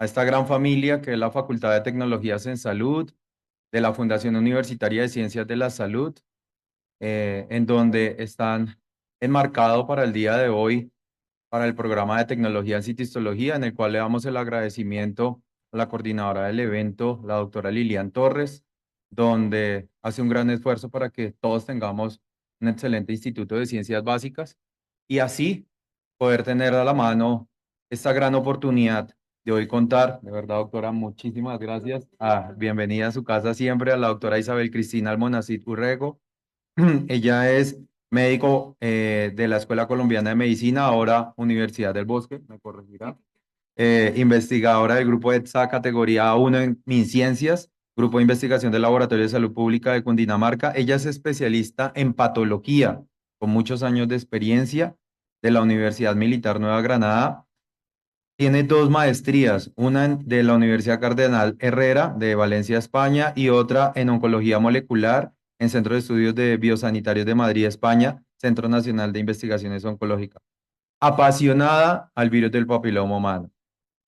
a esta gran familia que es la Facultad de Tecnologías en Salud, de la Fundación Universitaria de Ciencias de la Salud, en donde están enmarcados para el día de hoy para el programa de tecnología en citistología, en el cual le damos el agradecimiento a la coordinadora del evento, la doctora Lilian Torres, donde hace un gran esfuerzo para que todos tengamos un excelente instituto de ciencias básicas y así poder tener a la mano esta gran oportunidad de hoy contar. De verdad, doctora, muchísimas gracias. Bienvenida a su casa siempre a la doctora Isabel Cristina Almonacid Urrego. Ella es médico de la Escuela Colombiana de Medicina, ahora Universidad del Bosque, me corregirá. Investigadora del grupo ETSA categoría 1 en MinCiencias, Grupo de Investigación del Laboratorio de Salud Pública de Cundinamarca. Ella es especialista en patología, con muchos años de experiencia de la Universidad Militar Nueva Granada. Tiene dos maestrías, una de la Universidad Cardenal Herrera de Valencia, España, y otra en oncología molecular en Centro de Estudios de Biosanitarios de Madrid, España, Centro Nacional de Investigaciones Oncológicas. Apasionada al virus del papiloma humano,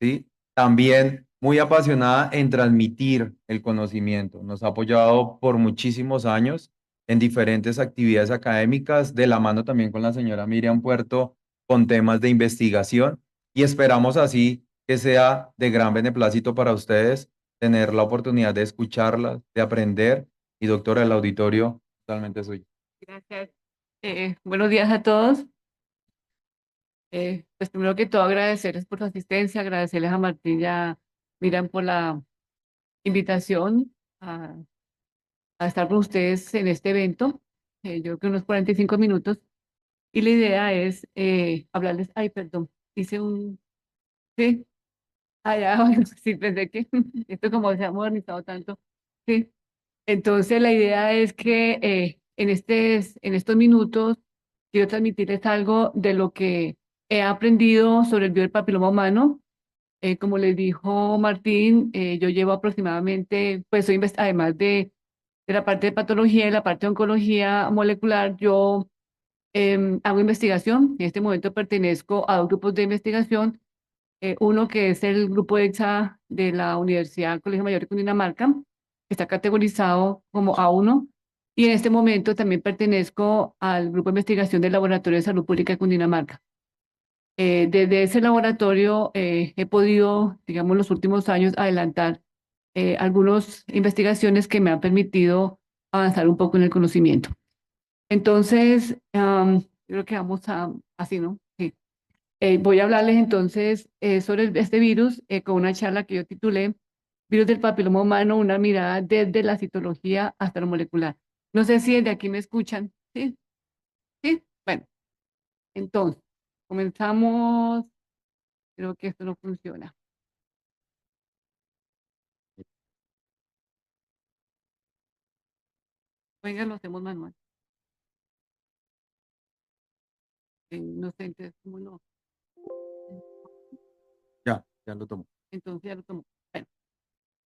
¿sí? También muy apasionada en transmitir el conocimiento. Nos ha apoyado por muchísimos años en diferentes actividades académicas, de la mano también con la señora Miriam Puerto, con temas de investigación, y esperamos así que sea de gran beneplácito para ustedes tener la oportunidad de escucharla, de aprender, y doctora, el auditorio totalmente suyo. Gracias. Buenos días a todos. Pues primero que todo agradecerles por su asistencia, agradecerles a Martín y a Miran por la invitación a estar con ustedes en este evento. Yo creo que unos 45 minutos. Y la idea es hablarles, ay, perdón, hice un, sí, bueno, sí, pensé que esto como se ha modernizado tanto, sí. Entonces la idea es que en estos minutos quiero transmitirles algo de lo que he aprendido sobre el virus del papiloma humano. Como les dijo Martín, yo llevo aproximadamente, pues soy además de la parte de patología y la parte de oncología molecular, yo hago investigación. En este momento pertenezco a dos grupos de investigación. Uno que es el grupo EXA de la Universidad Colegio Mayor de Cundinamarca, que está categorizado como A1. Y en este momento también pertenezco al grupo de investigación del Laboratorio de Salud Pública de Cundinamarca. Desde ese laboratorio he podido, digamos, los últimos años adelantar algunas investigaciones que me han permitido avanzar un poco en el conocimiento. Entonces, creo que vamos así, ¿no? Sí. Voy a hablarles entonces sobre este virus con una charla que yo titulé Virus del papiloma humano, una mirada desde la citología hasta lo molecular. No sé si desde aquí me escuchan. ¿Sí? ¿Sí? Bueno, entonces, comenzamos. Creo que esto no funciona. Venga, lo hacemos manual. No sé, entonces, ¿cómo no? Ya lo tomo. Entonces ya lo tomo. Bueno,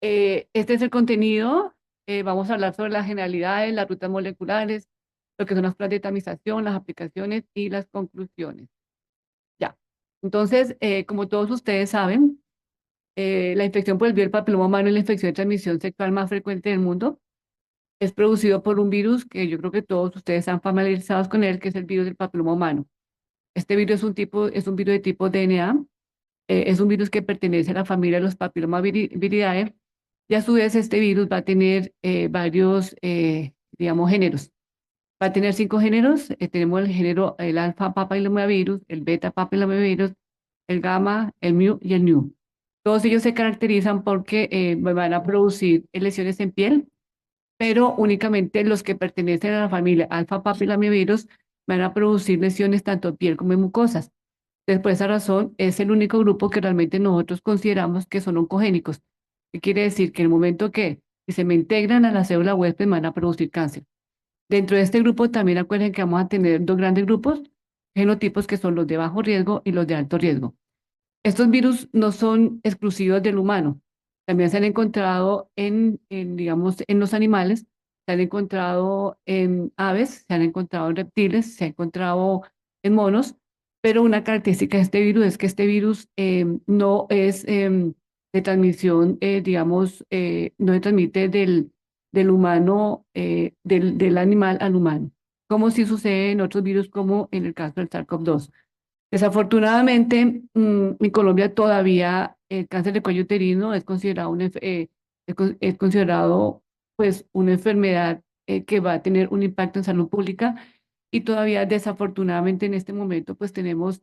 este es el contenido. Vamos a hablar sobre las generalidades, las rutas moleculares, lo que son las pruebas de tamización, las aplicaciones y las conclusiones. Ya. Entonces, como todos ustedes saben, la infección por el virus del papiloma humano es la infección de transmisión sexual más frecuente del mundo. Es producido por un virus que yo creo que todos ustedes están familiarizados con él, que es el virus del papiloma humano. Este virus es un virus de tipo DNA. Es un virus que pertenece a la familia de los papilomaviridae, y a su vez este virus va a tener varios, digamos, géneros. Va a tener 5 géneros. Tenemos el género, el alfa papillomavirus, el beta papillomavirus, el gamma, el mu y el nu. Todos ellos se caracterizan porque van a producir lesiones en piel, pero únicamente los que pertenecen a la familia alfa papillomavirus van a producir lesiones tanto en piel como en mucosas. Entonces, por esa razón, es el único grupo que realmente nosotros consideramos que son oncogénicos. ¿Qué quiere decir? Que en el momento que se me integran a la célula huésped van a producir cáncer. Dentro de este grupo también acuérdense que vamos a tener dos grandes grupos, genotipos que son los de bajo riesgo y los de alto riesgo. Estos virus no son exclusivos del humano. También se han encontrado digamos, en los animales, se han encontrado en aves, se han encontrado en reptiles, se ha encontrado en monos, pero una característica de este virus es que este virus no es de transmisión, digamos, no se transmite del humano, del animal al humano, como si sucede en otros virus, como en el caso del SARS-CoV-2. Desafortunadamente, en Colombia todavía el cáncer de cuello uterino es considerado es considerado pues una enfermedad que va a tener un impacto en salud pública, y todavía desafortunadamente en este momento pues tenemos,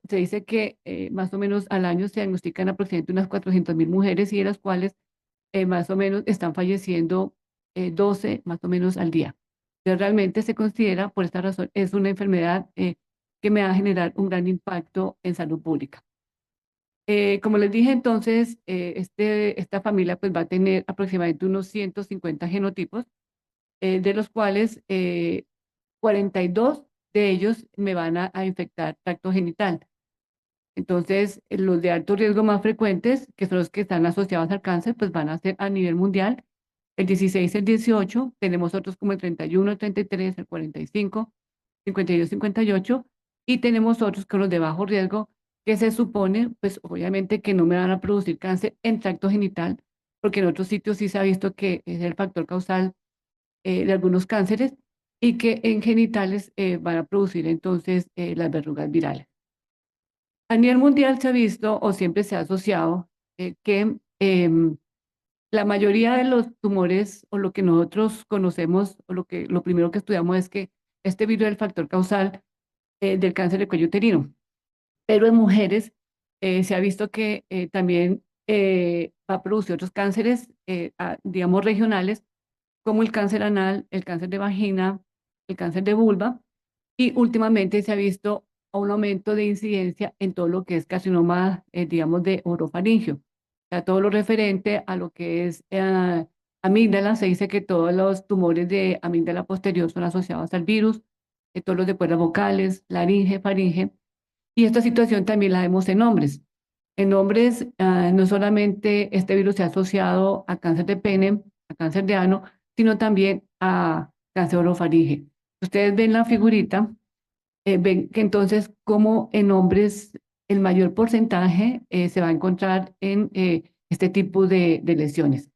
se dice que más o menos al año se diagnostican aproximadamente unas 400.000 mujeres, y de las cuales más o menos están falleciendo 12 más o menos al día. Entonces realmente se considera, por esta razón, es una enfermedad que me va a generar un gran impacto en salud pública. Como les dije, entonces, esta familia pues va a tener aproximadamente unos 150 genotipos, de los cuales 42 de ellos me van a infectar tracto genital. Entonces, los de alto riesgo más frecuentes, que son los que están asociados al cáncer, pues van a ser a nivel mundial el 16, el 18. Tenemos otros como el 31, el 33, el 45, 52, 58, y tenemos otros con los de bajo riesgo, que se supone, pues obviamente que no me van a producir cáncer en tracto genital, porque en otros sitios sí se ha visto que es el factor causal de algunos cánceres, y que en genitales van a producir entonces las verrugas virales. A nivel mundial se ha visto o siempre se ha asociado que la mayoría de los tumores, o lo que nosotros conocemos, o lo primero que estudiamos, es que este virus es el factor causal del cáncer de cuello uterino. Pero en mujeres se ha visto que también va a producir otros cánceres, digamos, regionales, como el cáncer anal, el cáncer de vagina, el cáncer de vulva, y últimamente se ha visto un aumento de incidencia en todo lo que es carcinoma, digamos, de orofaringio. O sea, todo lo referente a lo que es amígdala. Se dice que todos los tumores de amígdala posterior son asociados al virus, todos los de cuerdas vocales, laringe, faringe. Y esta situación también la vemos en hombres. En hombres, no solamente este virus se ha asociado a cáncer de pene, a cáncer de ano, sino también a cáncer orofaringe. Ustedes ven la figurita, ven que entonces como en hombres el mayor porcentaje se va a encontrar en este tipo de lesiones.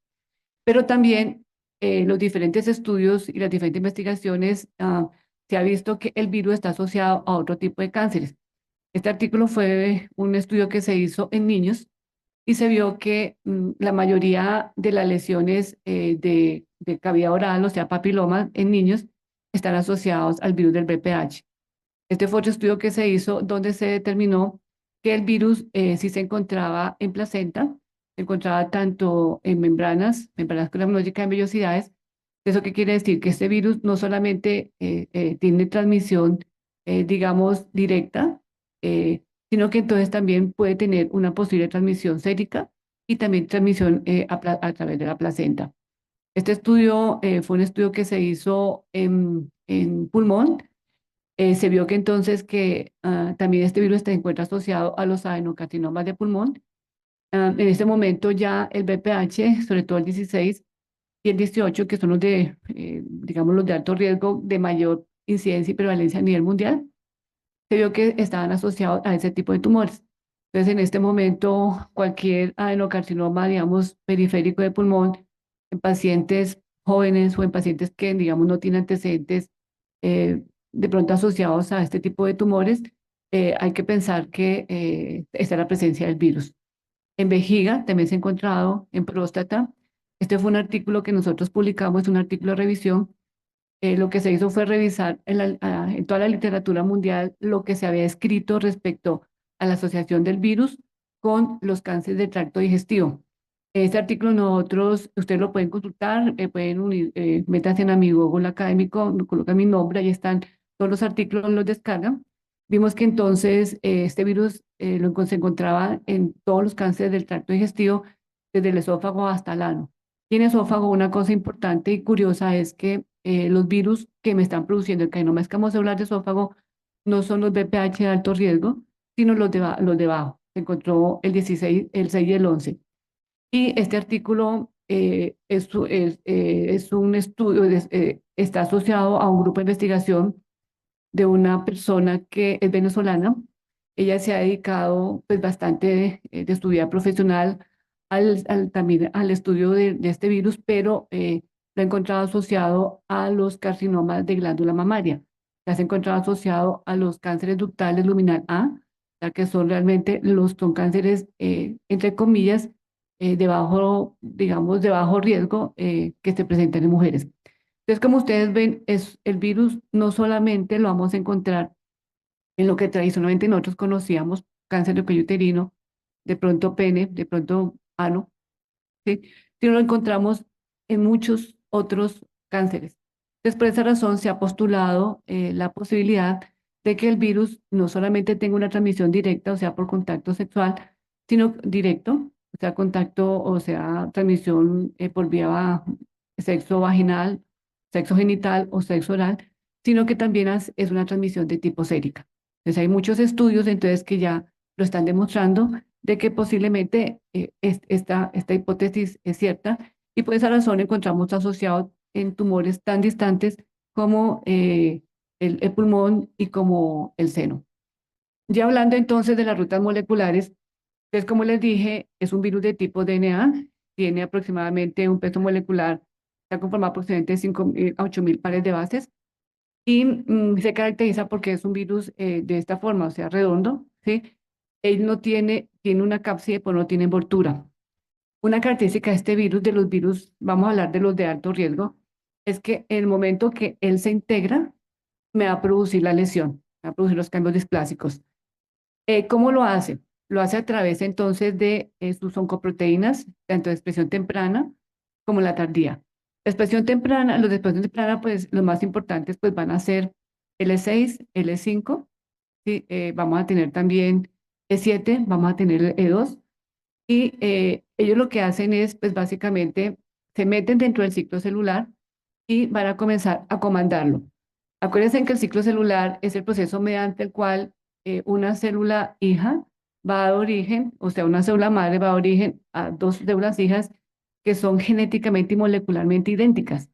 Pero también los diferentes estudios y las diferentes investigaciones, se ha visto que el virus está asociado a otro tipo de cánceres. Este artículo fue un estudio que se hizo en niños, y se vio que la mayoría de las lesiones de cavidad oral, o sea, papilomas en niños, están asociados al virus del VPH. Este fue otro estudio que se hizo donde se determinó que el virus sí se encontraba en placenta, se encontraba tanto en membranas plasmológicas, en vellosidades. ¿Eso qué quiere decir? Que este virus no solamente tiene transmisión, digamos, directa, sino que entonces también puede tener una posible transmisión sérica, y también transmisión a través de la placenta. Este estudio fue un estudio que se hizo en pulmón. Se vio que entonces que también este virus se encuentra asociado a los adenocarcinomas de pulmón. En este momento ya el VPH, sobre todo el 16 y el 18, que son los de, digamos, los de alto riesgo, de mayor incidencia y prevalencia a nivel mundial, se vio que estaban asociados a ese tipo de tumores. Entonces, en este momento, cualquier adenocarcinoma, digamos, periférico de pulmón, en pacientes jóvenes o en pacientes que, digamos, no tienen antecedentes de pronto asociados a este tipo de tumores, hay que pensar que está la presencia del virus. En vejiga también se ha encontrado, en próstata. Este fue un artículo que nosotros publicamos, un artículo de revisión. Lo que se hizo fue revisar en toda la literatura mundial lo que se había escrito respecto a la asociación del virus con los cánceres del tracto digestivo. Este artículo nosotros, ustedes lo pueden consultar, pueden unir, métanse en mi Google académico, colocan mi nombre, ahí están todos los artículos, los descargan. Vimos que entonces este virus se encontraba en todos los cánceres del tracto digestivo, desde el esófago hasta el ano. Y en esófago, una cosa importante y curiosa es que los virus que me están produciendo el carcinoma escamocelular de esófago no son los VPH de alto riesgo, sino los de bajo. Se encontró el 16, el 6 y el 11. Y este artículo es un estudio, está asociado a un grupo de investigación de una persona que es venezolana. Ella se ha dedicado pues bastante de su vida profesional también al estudio de este virus, pero lo ha encontrado asociado a los carcinomas de glándula mamaria. Se ha encontrado asociado a los cánceres ductales luminal A, ya que son realmente son cánceres, entre comillas, de bajo, digamos, de bajo riesgo, que se presentan en mujeres. Entonces, como ustedes ven, el virus no solamente lo vamos a encontrar en lo que tradicionalmente nosotros conocíamos, cáncer de cuello uterino, de pronto pene, de pronto ano, ¿sí? Sino lo encontramos en muchos otros cánceres. Entonces, por esa razón se ha postulado la posibilidad de que el virus no solamente tenga una transmisión directa, o sea, por contacto sexual, sino directo, o sea, contacto, o sea, transmisión por vía sexo vaginal, sexo genital o sexo oral, sino que también es una transmisión de tipo sérica. Entonces, hay muchos estudios entonces que ya lo están demostrando de que posiblemente esta hipótesis es cierta y por esa razón encontramos asociado en tumores tan distantes como el pulmón y como el seno. Ya hablando entonces de las rutas moleculares, pues como les dije, es un virus de tipo DNA, tiene aproximadamente un peso molecular, está conformado aproximadamente de 5.000 a 8.000 pares de bases y se caracteriza porque es un virus de esta forma, o sea, redondo, ¿sí? Él no tiene una cápside, pero no tiene envoltura. Una característica de este virus, de los virus, vamos a hablar de los de alto riesgo, es que en el momento que él se integra, me va a producir la lesión, me va a producir los cambios displásicos. ¿Cómo lo hace? Lo hace a través entonces de sus oncoproteínas, tanto de expresión temprana como la tardía. La expresión temprana, los de expresión temprana, pues los más importantes pues van a ser L6, L5, ¿sí? Vamos a tener también E7, vamos a tener E2, y ellos lo que hacen es, pues básicamente, se meten dentro del ciclo celular y van a comenzar a comandarlo. Acuérdense que el ciclo celular es el proceso mediante el cual una célula hija va a dar origen, o sea, una célula madre va a dar origen a dos células hijas que son genéticamente y molecularmente idénticas.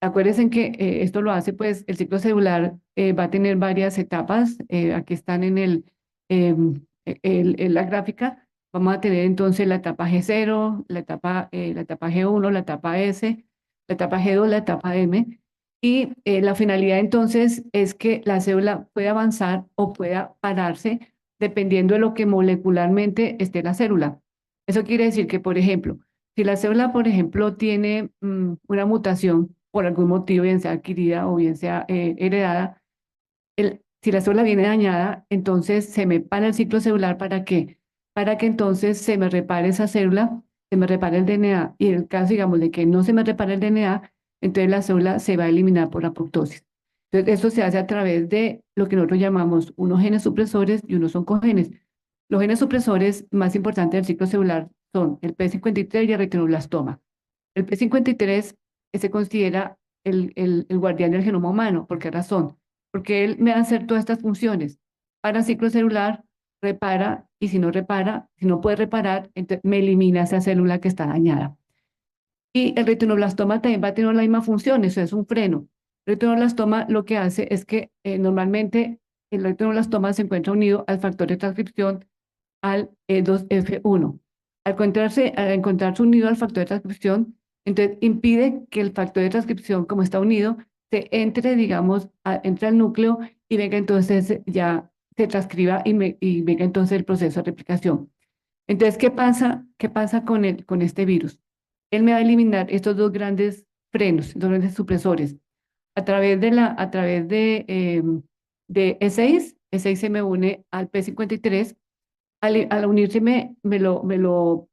Acuérdense que esto lo hace, pues, el ciclo celular va a tener varias etapas. Aquí están en la gráfica. Vamos a tener entonces la etapa G0, la etapa G1, la etapa S, la etapa G2, la etapa M. Y la finalidad entonces es que la célula pueda avanzar o pueda pararse dependiendo de lo que molecularmente esté la célula. Eso quiere decir que, por ejemplo, si la célula, por ejemplo, tiene una mutación por algún motivo, bien sea adquirida o bien sea heredada, si la célula viene dañada, entonces se me para el ciclo celular ¿para qué? Para que entonces se me repare esa célula, se me repare el DNA. Y en el caso, digamos, de que no se me repare el DNA, entonces la célula se va a eliminar por apoptosis. Entonces, eso se hace a través de lo que nosotros llamamos unos genes supresores y unos oncogenes. Los genes supresores más importantes del ciclo celular son el P53 y el retinoblastoma. El P53 se considera el guardián del genoma humano. ¿Por qué razón? Porque él me va a hacer todas estas funciones. Para ciclo celular, repara, y si no repara, si no puede reparar, entonces me elimina esa célula que está dañada. Y el retinoblastoma también va a tener la misma función, eso es un freno. El retinoblastoma lo que hace es que normalmente el retinoblastoma se encuentra unido al factor de transcripción al E2F1. Al encontrarse unido al factor de transcripción, entonces impide que el factor de transcripción, como está unido, se entre, digamos, entre al núcleo y venga entonces ya se transcriba y venga entonces el proceso de replicación. Entonces, ¿qué pasa? ¿Qué pasa con este virus? Él me va a eliminar estos dos grandes frenos, dos grandes supresores. A través de E6, E6 se me une al P53. Al unirse o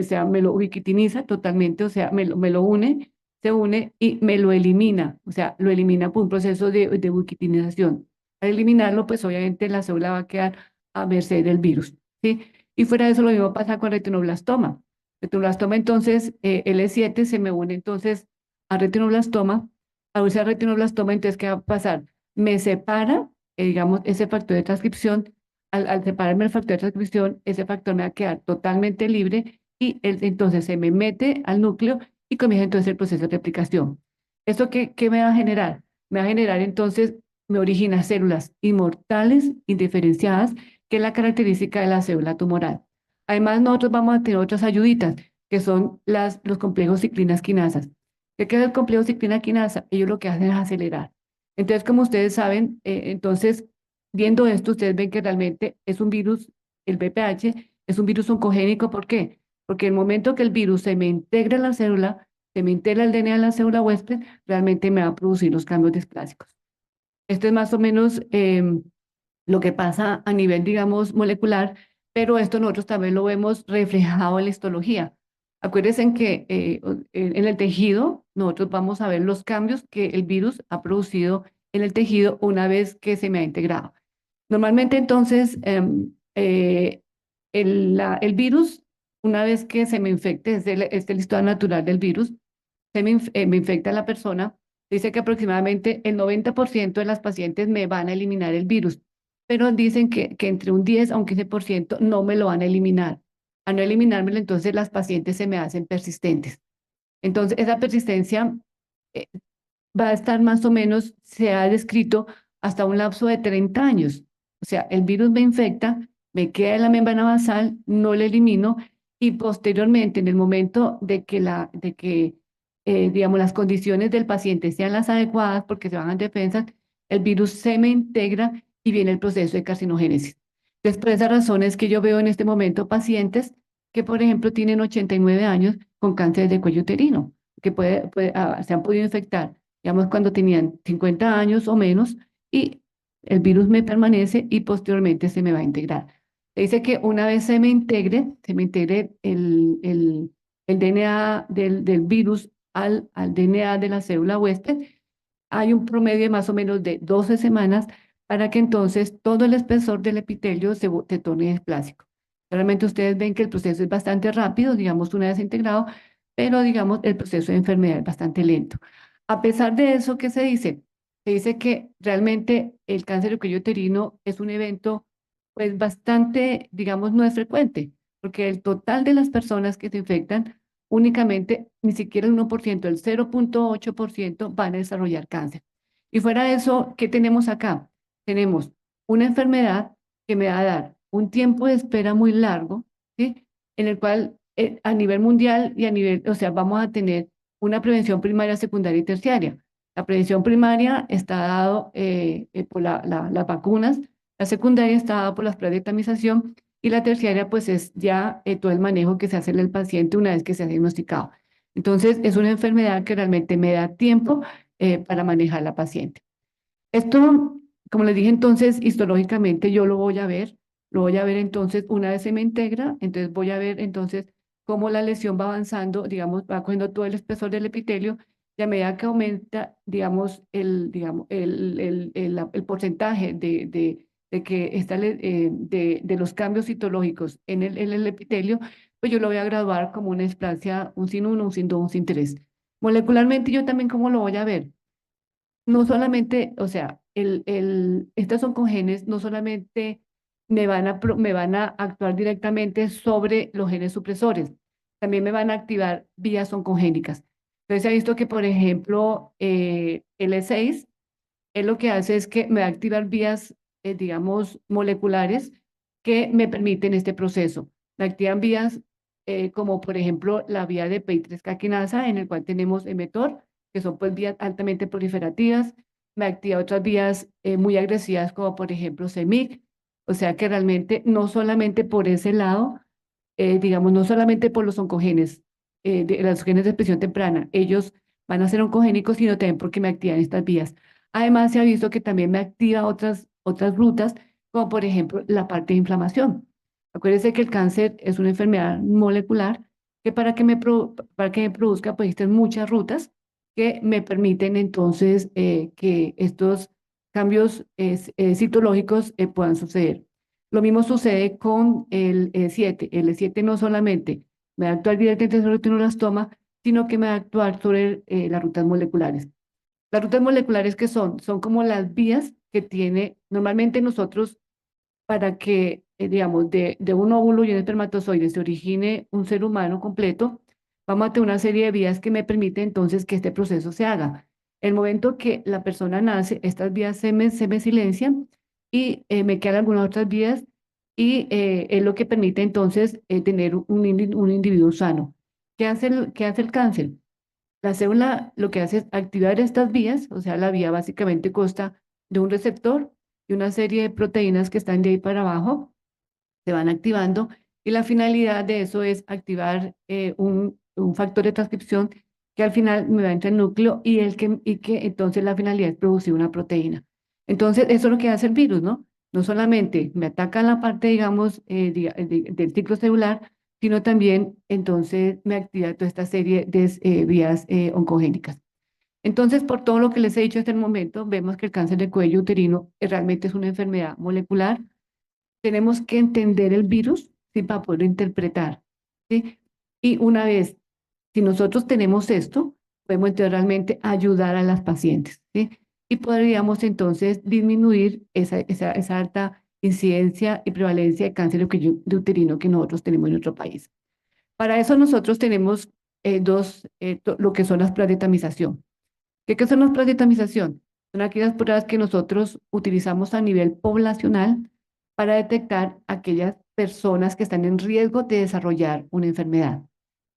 sea, me lo ubiquitiniza totalmente, o sea, me lo une, se une y me lo elimina, o sea, lo elimina por un proceso de ubiquitinización. Al eliminarlo, pues obviamente la célula va a quedar a merced del virus, ¿sí? Y fuera de eso, lo mismo pasa con retinoblastoma. Retinoblastoma, entonces, L7 se me une entonces a retinoblastoma. Al unirse a retinoblastoma, entonces, ¿qué va a pasar? Me separa, digamos, ese factor de transcripción. Al separarme el factor de transcripción, ese factor me va a quedar totalmente libre y entonces se me mete al núcleo y comienza entonces el proceso de replicación. ¿Esto qué me va a generar? Me va a generar entonces, me origina células inmortales, indiferenciadas, que es la característica de la célula tumoral. Además, nosotros vamos a tener otras ayuditas, que son los complejos ciclina-quinasas. ¿Qué es el complejo ciclina-quinasa? Ellos lo que hacen es acelerar. Entonces, como ustedes saben, entonces, viendo esto, ustedes ven que realmente es un virus, el VPH, es un virus oncogénico. ¿Por qué? Porque el momento que el virus se me integra en la célula, se me integra el DNA en la célula huésped, realmente me va a producir los cambios displásicos. Esto es más o menos lo que pasa a nivel, digamos, molecular, pero esto nosotros también lo vemos reflejado en la histología. Acuérdense que en el tejido nosotros vamos a ver los cambios que el virus ha producido en el tejido una vez que se me ha integrado. Normalmente entonces el virus, una vez que se me infecte, es el estado natural del virus, me infecta a la persona, dice que aproximadamente el 90% de las pacientes me van a eliminar el virus, pero dicen que entre un 10 a un 15% no me lo van a eliminar. A no eliminármelo, entonces las pacientes se me hacen persistentes. Entonces, esa persistencia eh, va a estar más o menos, se ha descrito hasta un lapso de 30 años. O sea, el virus me infecta, me queda en la membrana basal, no lo elimino y posteriormente, en el momento de que digamos, las condiciones del paciente sean las adecuadas porque se bajan defensas, el virus se me integra y viene el proceso de carcinogénesis. Entonces, por esa razón es que yo veo en este momento pacientes que, por ejemplo, tienen 89 años con cáncer de cuello uterino, que se han podido infectar digamos, cuando tenían 50 años o menos, y el virus me permanece y posteriormente se me va a integrar. Se dice que una vez se me integre el DNA del virus al DNA de la célula huésped, hay un promedio de más o menos de 12 semanas para que entonces todo el espesor del epitelio se torne displásico. Realmente ustedes ven que el proceso es bastante rápido, digamos, una vez integrado, pero digamos, el proceso de enfermedad es bastante lento. A pesar de eso, ¿qué se dice? Se dice que realmente el cáncer de cuello uterino es un evento, pues bastante, digamos, no es frecuente, porque el total de las personas que se infectan, únicamente ni siquiera el 1%, el 0,8% van a desarrollar cáncer. Y fuera de eso, ¿qué tenemos acá? Tenemos una enfermedad que me va a dar un tiempo de espera muy largo, ¿sí? En el cual a nivel mundial y a nivel, o sea, vamos a tener una prevención primaria, secundaria y terciaria. La prevención primaria está dado por las vacunas, la secundaria está dada por las pruebas de tamización y la terciaria pues es ya todo el manejo que se hace en el paciente una vez que se ha diagnosticado. Entonces es una enfermedad que realmente me da tiempo para manejar la paciente. Esto, como les dije entonces, histológicamente yo lo voy a ver entonces una vez se me integra, entonces voy a ver entonces cómo la lesión va avanzando, digamos, va cogiendo todo el espesor del epitelio y a medida que aumenta, digamos, el porcentaje de que de los cambios citológicos en el epitelio, pues yo lo voy a graduar como una displasia, un sin 1, un sin 2, un sin 3. Molecularmente yo también cómo lo voy a ver no solamente, o sea, estas oncogenes no solamente me van a actuar directamente sobre los genes supresores, también me van a activar vías oncogénicas. Entonces se ha visto que, por ejemplo, el E6, él lo que hace es que me va a activar vías, digamos, moleculares que me permiten este proceso. Me activan vías como, por ejemplo, la vía de PI3K quinasa, en el cual tenemos mTOR, que son pues vías altamente proliferativas. Me activa otras vías muy agresivas, como por ejemplo CEMIC. O sea que realmente no solamente por ese lado, digamos, no solamente por los oncogenes, de los genes de expresión temprana, ellos van a ser oncogénicos, sino también porque me activan estas vías. Además, se ha visto que también me activa otras rutas, como por ejemplo la parte de inflamación. Acuérdense que el cáncer es una enfermedad molecular que para que me produzca pues existen muchas rutas que me permiten entonces que estos cambios citológicos puedan suceder. Lo mismo sucede con el E7. El E7 no solamente me va a actuar directamente sobre el retinoblastoma, sino que me va a actuar sobre las rutas moleculares. Las rutas moleculares que son como las vías que tiene normalmente nosotros para que, digamos, de un óvulo y un espermatozoide se origine un ser humano completo, vamos a tener una serie de vías que me permiten entonces que este proceso se haga. El momento que la persona nace, estas vías se me silencian y me quedan algunas otras vías y es lo que permite entonces tener un individuo sano. Qué hace el cáncer? La célula lo que hace es activar estas vías, o sea, la vía básicamente consta de un receptor y una serie de proteínas que están de ahí para abajo, se van activando y la finalidad de eso es activar un factor de transcripción que al final me va a entrar el núcleo y que entonces la finalidad es producir una proteína. Entonces, eso es lo que hace el virus, ¿no? No solamente me ataca la parte, digamos, del ciclo celular, sino también entonces me activa toda esta serie de vías oncogénicas. Entonces, por todo lo que les he dicho hasta el momento, vemos que el cáncer de cuello uterino realmente es una enfermedad molecular. Tenemos que entender el virus, ¿sí? Para poder interpretar, ¿sí? Y una vez, si nosotros tenemos esto, podemos entonces realmente ayudar a las pacientes, ¿sí? Y podríamos entonces disminuir esa alta incidencia y prevalencia de cáncer de cuello de uterino que nosotros tenemos en nuestro país. Para eso nosotros tenemos lo que son las pruebas de tamización. ¿Qué son las pruebas de tamización? Son aquellas pruebas que nosotros utilizamos a nivel poblacional para detectar aquellas personas que están en riesgo de desarrollar una enfermedad.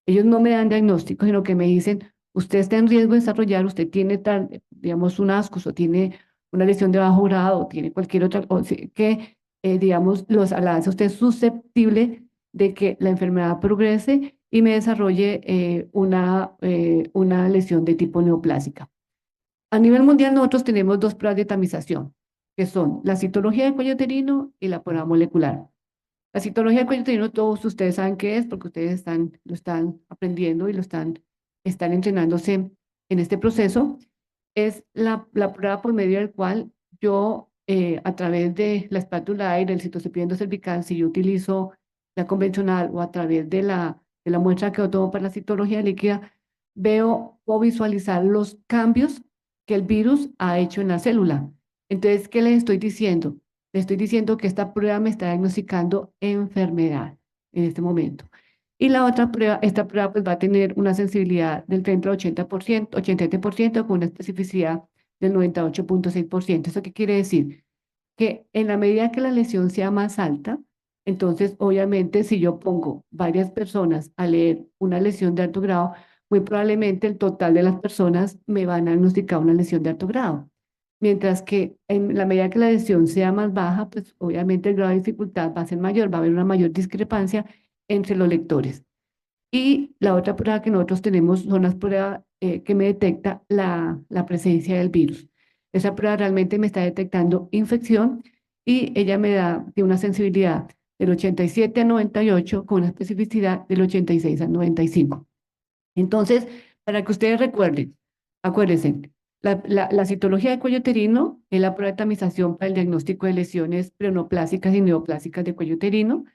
Ellos no me dan diagnóstico, sino que me dicen, usted está en riesgo de desarrollar, usted tiene tal, digamos, un ascus o tiene una lesión de bajo grado, o tiene cualquier otra, que, digamos, la hace usted susceptible de que la enfermedad progrese y me desarrolle una lesión de tipo neoplásica. A nivel mundial nosotros tenemos dos pruebas de tamización, que son la citología del cuello uterino y la prueba molecular. La citología del cuello uterino todos ustedes saben qué es porque ustedes lo están aprendiendo y están entrenándose en este proceso. Es la prueba por medio del cual yo, a través de la espátula y del citocepillo cervical, si yo utilizo la convencional o a través de la muestra que yo tomo para la citología líquida, veo o visualizar los cambios que el virus ha hecho en la célula. Entonces, ¿qué les estoy diciendo? Le estoy diciendo que esta prueba me está diagnosticando enfermedad en este momento. Y la otra prueba, esta prueba pues va a tener una sensibilidad del 30 al 80%, 87% con una especificidad del 98,6%. ¿Eso qué quiere decir? Que en la medida que la lesión sea más alta, entonces obviamente si yo pongo varias personas a leer una lesión de alto grado, muy probablemente el total de las personas me van a diagnosticar una lesión de alto grado. Mientras que en la medida que la lesión sea más baja, pues obviamente el grado de dificultad va a ser mayor, va a haber una mayor discrepancia entre los lectores. Y la otra prueba que nosotros tenemos son las pruebas que me detecta la presencia del virus. Esa prueba realmente me está detectando infección y ella me da de una sensibilidad del 87 al 98 con una especificidad del 86 al 95. Entonces, para que ustedes recuerden, acuérdense, la citología de cuello uterino es la prueba de tamización para el diagnóstico de lesiones preneoplásicas y neoplásicas de cuello uterino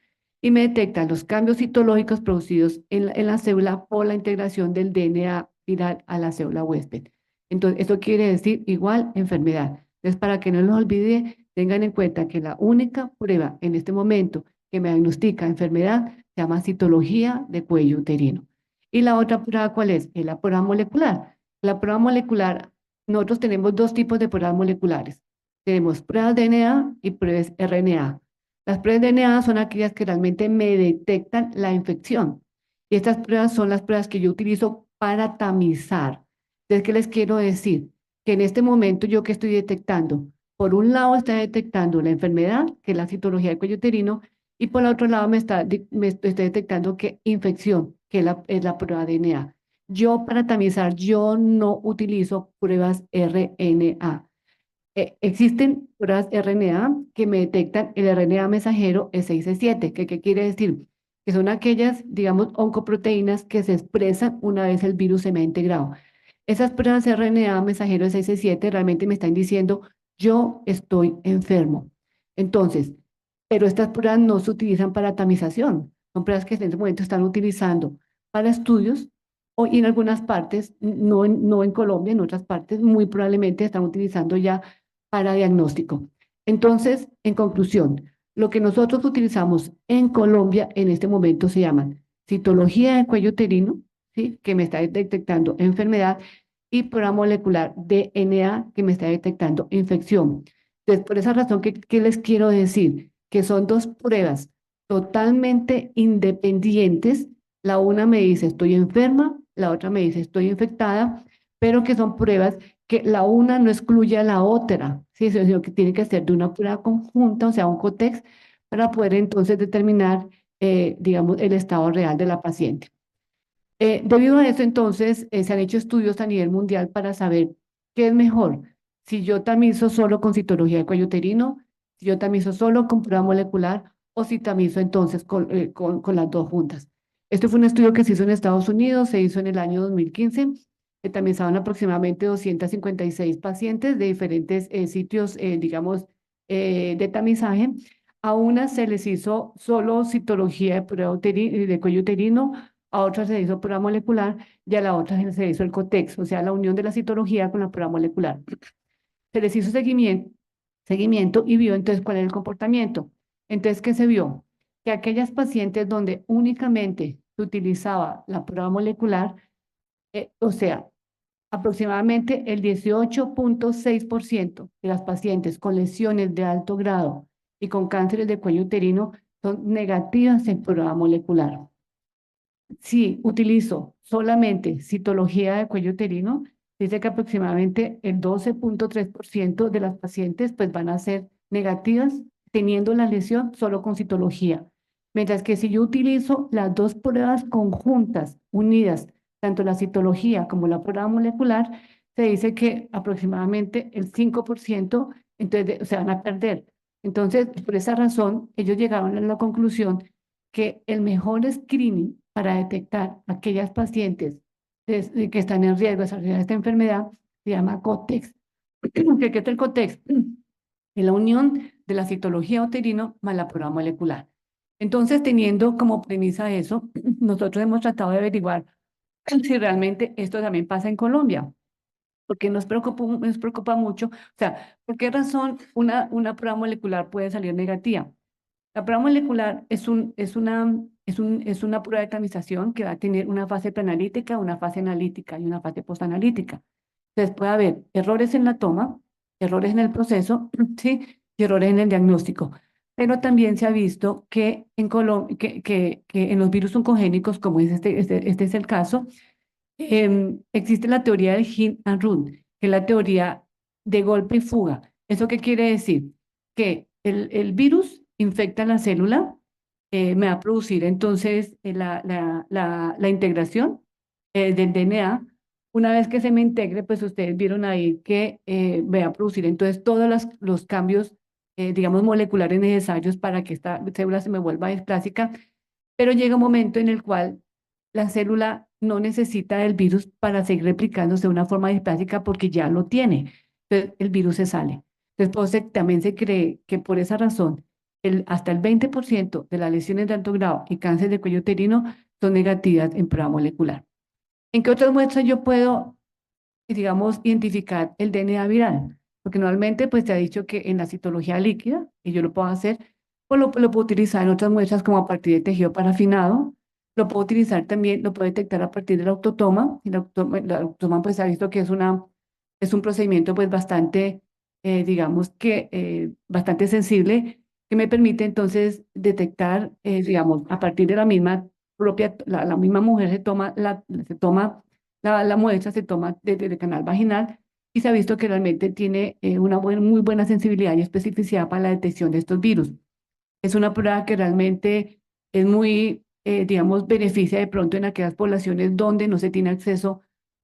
y me detecta los cambios citológicos producidos en la célula por la integración del DNA viral a la célula huésped. Entonces, eso quiere decir igual enfermedad. Entonces, para que no los olvide, tengan en cuenta que la única prueba en este momento que me diagnostica enfermedad se llama citología de cuello uterino. Y la otra prueba, ¿cuál es? Es la prueba molecular. La prueba molecular, nosotros tenemos dos tipos de pruebas moleculares. Tenemos pruebas de DNA y pruebas RNA. Las pruebas de DNA son aquellas que realmente me detectan la infección. Y estas pruebas son las pruebas que yo utilizo para tamizar. Entonces, ¿qué les quiero decir? Que en este momento yo que estoy detectando, por un lado está detectando la enfermedad, que es la citología del cuello uterino, y por el otro lado me estoy detectando que infección, que es la prueba de DNA. Yo para tamizar, yo no utilizo pruebas RNA. Existen pruebas RNA que me detectan el RNA mensajero E6E7, que ¿qué quiere decir? Que son aquellas, digamos, oncoproteínas que se expresan una vez el virus se me ha integrado. Esas pruebas RNA mensajero E6E7 realmente me están diciendo, yo estoy enfermo. Entonces, pero estas pruebas no se utilizan para tamización. Son pruebas que en este momento están utilizando para estudios y en algunas partes, no en Colombia, en otras partes, muy probablemente están utilizando ya para diagnóstico. Entonces, en conclusión, lo que nosotros utilizamos en Colombia en este momento se llaman citología de cuello uterino, ¿sí? Que me está detectando enfermedad, y prueba molecular DNA que me está detectando infección. Entonces, por esa razón, ¿qué les quiero decir? que son dos pruebas totalmente independientes. La una me dice estoy enferma, la otra me dice estoy infectada, pero que son pruebas que la una no excluye a la otra, ¿sí? Sino que tiene que ser de una prueba conjunta, o sea, un COTEX, para poder entonces determinar, digamos, el estado real de la paciente. Debido a eso, entonces, se han hecho estudios a nivel mundial para saber qué es mejor, si yo tamizo solo con citología de cuello uterino, si yo tamizo solo con prueba molecular o si tamizo entonces con las dos juntas. Este fue un estudio que se hizo en Estados Unidos, se hizo en el año 2015, que tamizaban aproximadamente 256 pacientes de diferentes sitios, digamos, de tamizaje. A unas se les hizo solo citología de prueba de cuello uterino, a otra se hizo prueba molecular y a la otra se hizo el COTEX, o sea, la unión de la citología con la prueba molecular. Se les hizo seguimiento y vio entonces cuál era el comportamiento. Entonces, ¿qué se vio? Que aquellas pacientes donde únicamente se utilizaba la prueba molecular, o sea, aproximadamente el 18.6% de las pacientes con lesiones de alto grado y con cánceres de cuello uterino son negativas en prueba molecular. Si utilizo solamente citología de cuello uterino, dice que aproximadamente el 12.3% de las pacientes pues van a ser negativas teniendo la lesión solo con citología. Mientras que si yo utilizo las dos pruebas conjuntas, unidas, tanto la citología como la prueba molecular, se dice que aproximadamente el 5% entonces se van a perder. Entonces, por esa razón, ellos llegaron a la conclusión que el mejor screening para detectar aquellas pacientes que están en riesgo de desarrollar esta enfermedad se llama COTEX. ¿Qué es el COTEX? Es la unión de la citología uterino más la prueba molecular. Entonces, teniendo como premisa eso, nosotros hemos tratado de averiguar si realmente esto también pasa en Colombia, porque nos preocupa mucho. O sea, ¿por qué razón una prueba molecular puede salir negativa? La prueba molecular es una prueba de tamización que va a tener una fase preanalítica, una fase analítica y una fase postanalítica. Entonces puede haber errores en la toma, errores en el proceso, ¿sí? Y errores en el diagnóstico. Pero también se ha visto que que en los virus oncogénicos, como es este es el caso, existe la teoría del hit and run, que es la teoría de golpe y fuga. ¿Eso qué quiere decir? Que el virus infecta la célula, me va a producir entonces la integración del DNA. Una vez que se me integre, pues ustedes vieron ahí que me va a producir entonces todos los cambios, digamos, moleculares necesarios para que esta célula se me vuelva displásica, pero llega un momento en el cual la célula no necesita del virus para seguir replicándose de una forma displásica porque ya lo tiene. Entonces, el virus se sale. Después también se cree que por esa razón hasta el 20% de las lesiones de alto grado y cáncer de cuello uterino son negativas en prueba molecular. ¿En qué otras muestras yo puedo, digamos, identificar el DNA viral? Porque normalmente pues se ha dicho que en la citología líquida, y yo lo puedo hacer, pues lo puedo utilizar en otras muestras como a partir de tejido parafinado, lo puedo utilizar también, lo puedo detectar a partir del autotoma, y el autotoma pues se ha visto que es un procedimiento pues bastante, digamos que bastante sensible, que me permite entonces detectar, digamos, a partir de la misma la misma mujer se toma la muestra, se toma desde el canal vaginal y se ha visto que realmente tiene una muy buena sensibilidad y especificidad para la detección de estos virus. Es una prueba que realmente es muy, digamos, beneficia de pronto en aquellas poblaciones donde no se tiene acceso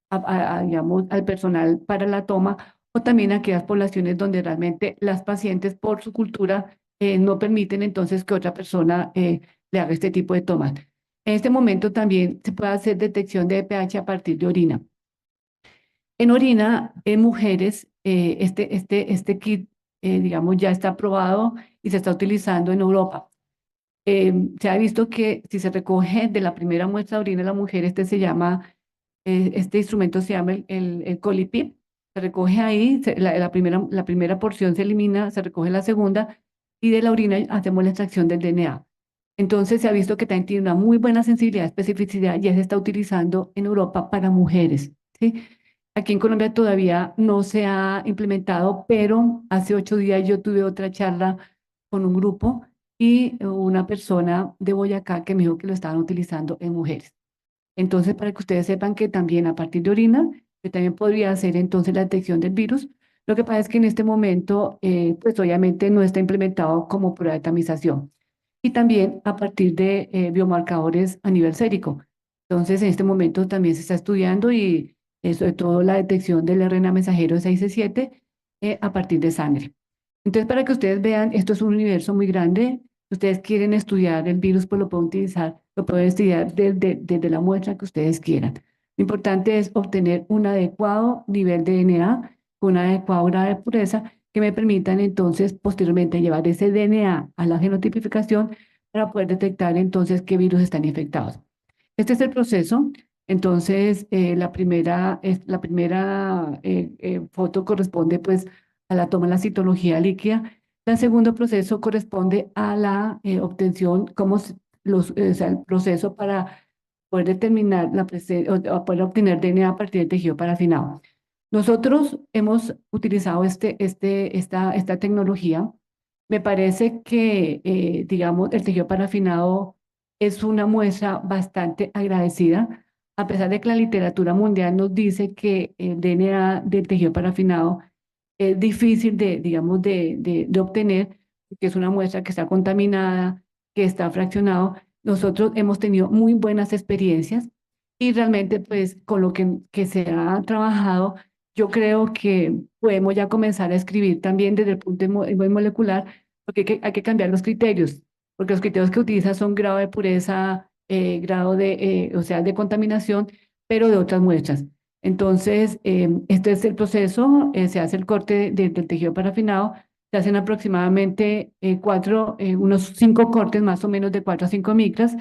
digamos, al personal para la toma o también aquellas poblaciones donde realmente las pacientes por su cultura no permiten entonces que otra persona le haga este tipo de tomas. En este momento también se puede hacer detección de pH a partir de orina. En orina, en mujeres, este kit, digamos, ya está aprobado y se está utilizando en Europa. Se ha visto que si se recoge de la primera muestra de orina de la mujer, este instrumento se llama el Colipip. Se recoge ahí, la primera porción se elimina, se recoge la segunda y de la orina hacemos la extracción del DNA. Entonces se ha visto que también tiene una muy buena sensibilidad, especificidad, y ya se está utilizando en Europa para mujeres, ¿sí? Aquí en Colombia todavía no se ha implementado, pero hace 8 días yo tuve otra charla con un grupo y una persona de Boyacá que me dijo que lo estaban utilizando en mujeres. Entonces, para que ustedes sepan que también a partir de orina, que también podría hacer entonces la detección del virus. Lo que pasa es que en este momento, pues obviamente no está implementado como prueba de tamización. Y también a partir de biomarcadores a nivel sérico. Entonces, en este momento también se está estudiando y sobre todo la detección del RNA mensajero 6C7 a partir de sangre. Entonces, para que ustedes vean, esto es un universo muy grande. Si ustedes quieren estudiar el virus, pues lo pueden utilizar, lo pueden estudiar desde la muestra que ustedes quieran. Lo importante es obtener un adecuado nivel de DNA con un adecuado grado de pureza que me permitan entonces posteriormente llevar ese DNA a la genotipificación para poder detectar entonces qué virus están infectados. Este es el proceso. Entonces, la primera foto corresponde pues a la toma de la citología líquida. El segundo proceso corresponde a la obtención, o sea, el proceso para poder determinar la presencia o poder obtener DNA a partir del tejido parafinado. Nosotros hemos utilizado esta tecnología. Me parece que, digamos, el tejido parafinado es una muestra bastante agradecida, a pesar de que la literatura mundial nos dice que el DNA del tejido parafinado es difícil digamos, de obtener, que es una muestra que está contaminada, que está fraccionado. Nosotros hemos tenido muy buenas experiencias y realmente, pues, con lo que se ha trabajado, yo creo que podemos ya comenzar a escribir también desde el punto molecular, porque hay que cambiar los criterios, porque los criterios que utiliza son grado de pureza, grado o sea, de contaminación, pero de otras muestras. Entonces, este es el proceso, se hace el corte del tejido parafinado, se hacen aproximadamente unos 5 cortes más o menos de 4 a 5 micras.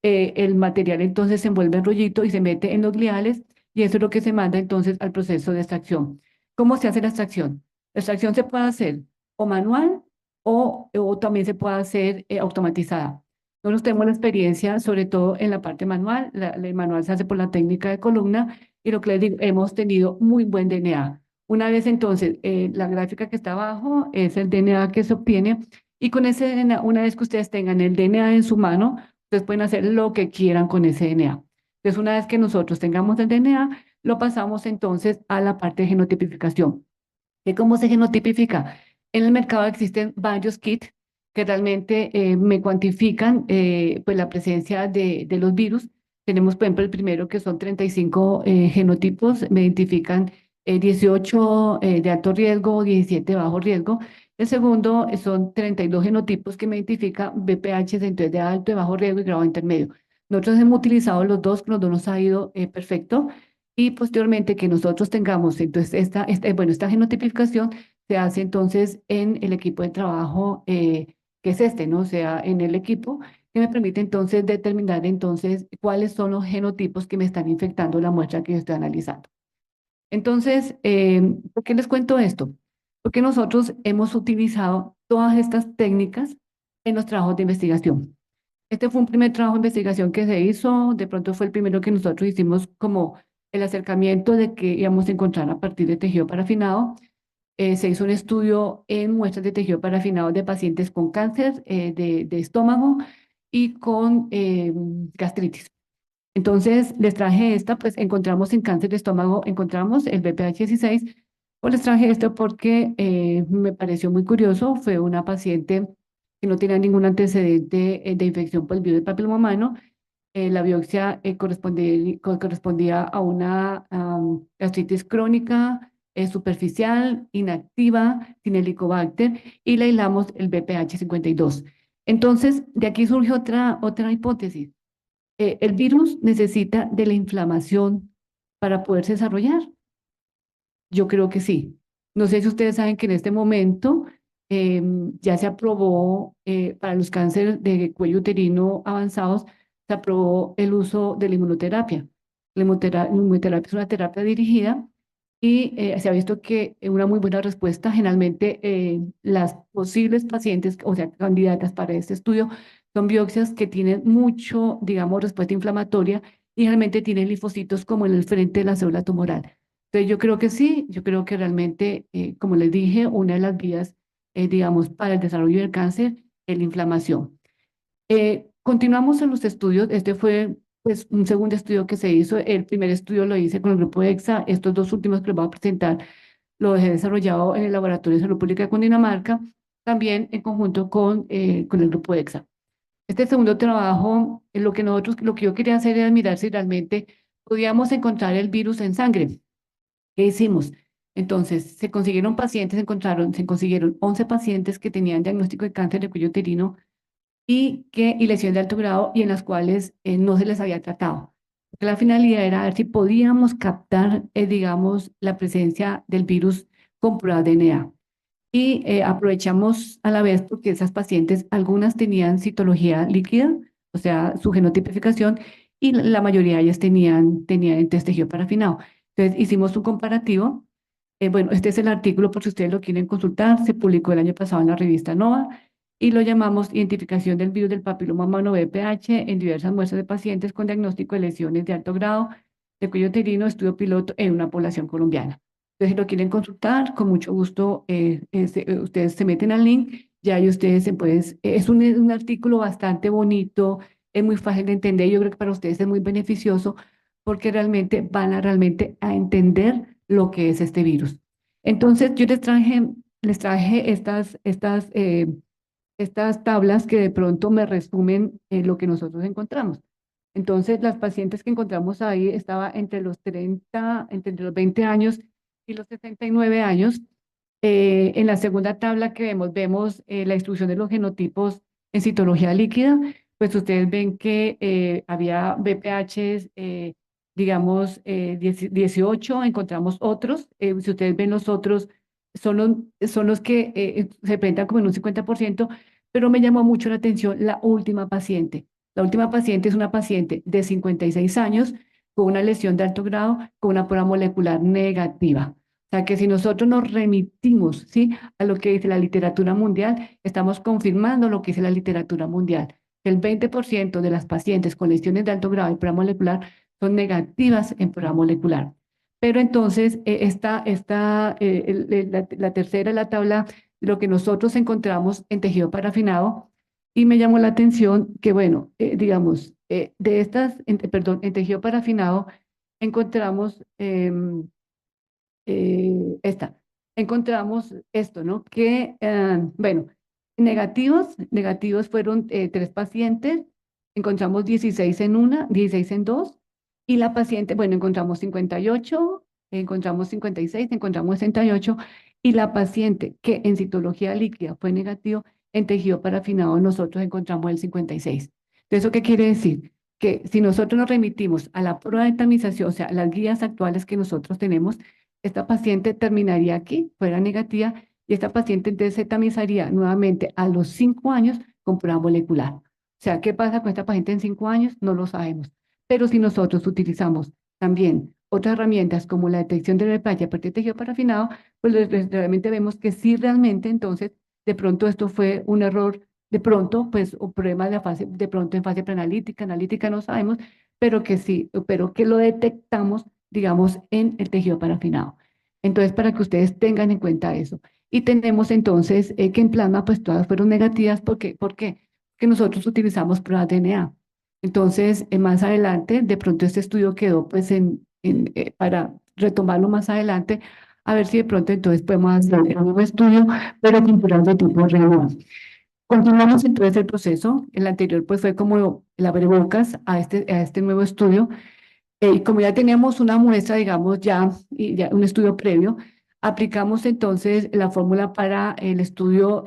El material entonces se envuelve en rollito y se mete en los gliales y eso es lo que se manda entonces al proceso de extracción. ¿Cómo se hace la extracción? La extracción se puede hacer o manual o también se puede hacer automatizada. Nosotros tenemos la experiencia, sobre todo en la parte manual. El manual se hace por la técnica de columna y lo que les digo, hemos tenido muy buen DNA. Una vez entonces, la gráfica que está abajo es el DNA que se obtiene y con ese DNA, una vez que ustedes tengan el DNA en su mano, ustedes pueden hacer lo que quieran con ese DNA. Entonces, una vez que nosotros tengamos el DNA, lo pasamos entonces a la parte de genotipificación. ¿De cómo se genotipifica? En el mercado existen varios kits que realmente me cuantifican pues la presencia de los virus. Tenemos, por ejemplo, el primero que son 35 genotipos, me identifican 18 de alto riesgo, 17 de bajo riesgo. El segundo son 32 genotipos que me identifican BPH entonces de alto, de bajo riesgo y grado intermedio. Nosotros hemos utilizado los dos nos ha ido perfecto y posteriormente que nosotros tengamos entonces esta genotipificación se hace entonces en el equipo de trabajo que es ¿no? O sea, en el equipo que me permite entonces determinar entonces cuáles son los genotipos que me están infectando la muestra que yo estoy analizando. Entonces, ¿por qué les cuento esto? Porque nosotros hemos utilizado todas estas técnicas en los trabajos de investigación. Este fue un primer trabajo de investigación que se hizo, de pronto fue el primero que nosotros hicimos como el acercamiento de que íbamos a encontrar a partir de tejido parafinado. Se hizo un estudio en muestras de tejido parafinado de pacientes con cáncer de estómago y con gastritis. Entonces, les traje esta, pues encontramos en cáncer de estómago, encontramos el BPH16. Pues les traje esto porque me pareció muy curioso. Fue una paciente que no tenía ningún antecedente de infección por el virus del papiloma humano. La biopsia correspondía a una gastritis crónica, superficial, inactiva, sin helicobacter, y le aislamos el BPH52. Entonces, de aquí surge otra hipótesis. ¿El virus necesita de la inflamación para poderse desarrollar? Yo creo que sí. No sé si ustedes saben que en este momento ya se aprobó para los cánceres de cuello uterino avanzados, se aprobó el uso de la inmunoterapia. La inmunoterapia es una terapia dirigida y se ha visto que una muy buena respuesta, generalmente las posibles pacientes, o sea, candidatas para este estudio, son biopsias que tienen mucho, digamos, respuesta inflamatoria y realmente tienen linfocitos como en el frente de la célula tumoral. Entonces yo creo que sí, yo creo que realmente, como les dije, una de las vías, digamos, para el desarrollo del cáncer la inflamación. Continuamos en los estudios. Este fue pues un segundo estudio que se hizo. El primer estudio lo hice con el grupo EXA. Estos dos últimos que les voy a presentar lo he desarrollado en el Laboratorio de Salud Pública de Cundinamarca, también en conjunto con el grupo EXA. Este segundo trabajo, lo que yo quería hacer era mirar si realmente podíamos encontrar el virus en sangre. ¿Qué hicimos? Entonces, se consiguieron pacientes, se consiguieron 11 pacientes que tenían diagnóstico de cáncer de cuello uterino y lesión de alto grado y en las cuales no se les había tratado. Porque la finalidad era ver si podíamos captar, digamos, la presencia del virus con pruebas de DNA. Y aprovechamos a la vez porque esas pacientes, algunas tenían citología líquida, o sea, su genotipificación, y la mayoría de ellas tenían el test tejido parafinado. Entonces, hicimos un comparativo. Bueno, este es el artículo por si ustedes lo quieren consultar. Se publicó el año pasado en la revista Nova y lo llamamos Identificación del virus del papiloma humano VPH en diversas muestras de pacientes con diagnóstico de lesiones de alto grado de cuello uterino, estudio piloto en una población colombiana. Entonces, si lo quieren consultar, con mucho gusto, ustedes se meten al link, ya ahí ustedes se pueden, es un artículo bastante bonito, es muy fácil de entender, yo creo que para ustedes es muy beneficioso porque realmente van a realmente a entender lo que es este virus. Entonces, yo les traje estas tablas que de pronto me resumen lo que nosotros encontramos. Entonces, las pacientes que encontramos ahí estaba entre los 20 años y los 69 años. En la segunda tabla que vemos la distribución de los genotipos en citología líquida, pues ustedes ven que había BPHs, digamos, 18, encontramos otros. Si ustedes ven los otros, son los que se presentan como en un 50%, pero me llamó mucho la atención la última paciente. La última paciente es una paciente de 56 años con una lesión de alto grado, con una prueba molecular negativa. O sea que si nosotros nos remitimos, ¿sí?, a lo que dice la literatura mundial, estamos confirmando lo que dice la literatura mundial. El 20% de las pacientes con lesiones de alto grado y prueba molecular son negativas en prueba molecular. Pero entonces, la tercera es la tabla de lo que nosotros encontramos en tejido parafinado y me llamó la atención que, bueno, digamos, perdón, en tejido parafinado encontramos encontramos esto, ¿no? Que, bueno, negativos fueron 3 pacientes, encontramos 16 en una, 16 en dos, y la paciente, bueno, encontramos 58, encontramos 56, encontramos 68, y la paciente que en citología líquida fue negativo, en tejido parafinado nosotros encontramos el 56. Entonces, ¿eso qué quiere decir? Que si nosotros nos remitimos a la prueba de tamización, o sea, las guías actuales que nosotros tenemos, esta paciente terminaría aquí, fuera negativa, y esta paciente entonces se tamizaría nuevamente a los 5 años con prueba molecular. O sea, ¿qué pasa con esta paciente en 5 años? No lo sabemos. Pero si nosotros utilizamos también otras herramientas como la detección de VPH a partir de tejido parafinado, pues realmente vemos que sí realmente entonces de pronto esto fue un error, de pronto pues o problema de la fase, de pronto en fase preanalítica, analítica no sabemos, pero que sí, pero que lo detectamos digamos, en el tejido parafinado. Entonces, para que ustedes tengan en cuenta eso. Y tenemos entonces que en plasma, pues todas fueron negativas. ¿Por qué? Porque nosotros utilizamos pruebas de DNA. Entonces, más adelante, de pronto este estudio quedó, pues, para retomarlo más adelante, a ver si de pronto entonces podemos hacer un nuevo estudio, pero con pruebas de tipo renal. Continuamos entonces el proceso. El anterior, pues, fue como el abrebocas a este nuevo estudio. Y como ya teníamos una muestra, digamos, ya un estudio previo, aplicamos entonces la fórmula para el estudio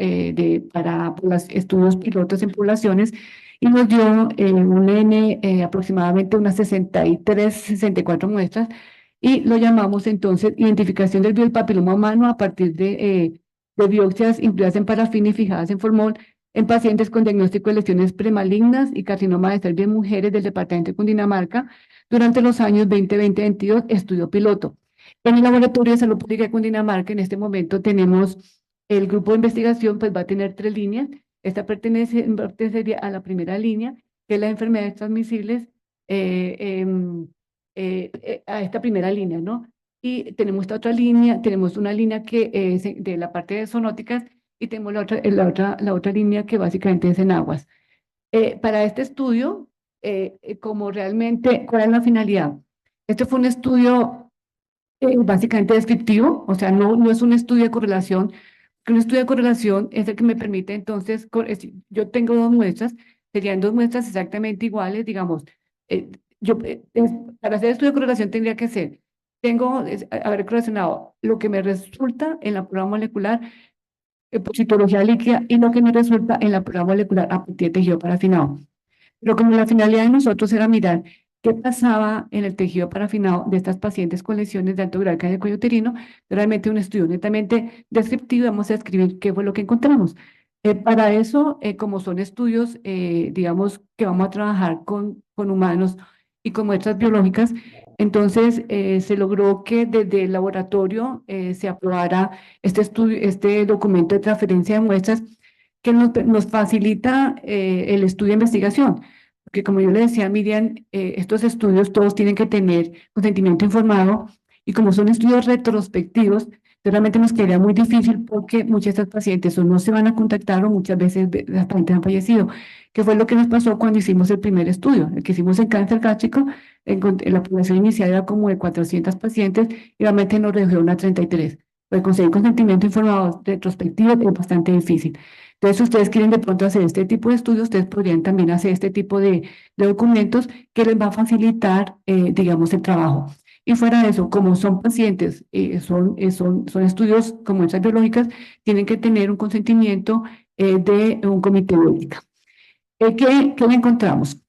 para los estudios pilotos en poblaciones y nos dio un N aproximadamente unas 63, 64 muestras y lo llamamos entonces identificación del virus del papiloma humano a partir de biopsias incluidas en parafina y fijadas en formol en pacientes con diagnóstico de lesiones premalignas y carcinoma de cervix en mujeres del departamento de Cundinamarca durante los años 2020-2022, estudio piloto. En el Laboratorio de Salud Pública de Cundinamarca, en este momento tenemos el grupo de investigación, pues va a tener 3 líneas. Esta pertenecería a la primera línea, que es las enfermedades transmisibles, a esta primera línea, ¿no? Y tenemos esta otra línea, tenemos una línea que es de la parte de zoonóticas, y tenemos la otra línea que básicamente es en aguas. Para este estudio, como realmente, ¿cuál es la finalidad? Este fue un estudio básicamente descriptivo, o sea, no es un estudio de correlación, que un estudio de correlación es el que me permite entonces, yo tengo dos muestras, serían dos muestras exactamente iguales, digamos, eh, yo, para hacer estudio de correlación tendría que ser, haber correlacionado lo que me resulta en la prueba molecular por citología líquida y lo que me resulta en la prueba molecular a partir de tejido parafinado. Pero como la finalidad de nosotros era mirar qué pasaba en el tejido parafinado de estas pacientes con lesiones de alto grado de cáncer de cuello uterino, realmente un estudio netamente descriptivo, vamos a escribir qué fue lo que encontramos. Para eso, como son estudios, digamos, que vamos a trabajar con humanos y con muestras biológicas, entonces se logró que desde el laboratorio se aprobara este estudio, este documento de transferencia de muestras que nos facilita el estudio de investigación. Porque como yo le decía a Miriam, estos estudios todos tienen que tener consentimiento informado y como son estudios retrospectivos, realmente nos quedaría muy difícil porque muchas de estas pacientes o no se van a contactar o muchas veces las pacientes han fallecido, que fue lo que nos pasó cuando hicimos el primer estudio, el que hicimos en cáncer gástrico, en la población inicial era como de 400 pacientes y realmente nos redujeron a 33. Pues conseguir consentimiento informado retrospectivo es bastante difícil. Entonces, si ustedes quieren de pronto hacer este tipo de estudios, ustedes podrían también hacer este tipo de documentos que les va a facilitar, digamos, el trabajo. Y fuera de eso, como son pacientes, son estudios como muestras biológicas, tienen que tener un consentimiento de un comité de ética. ¿Qué encontramos?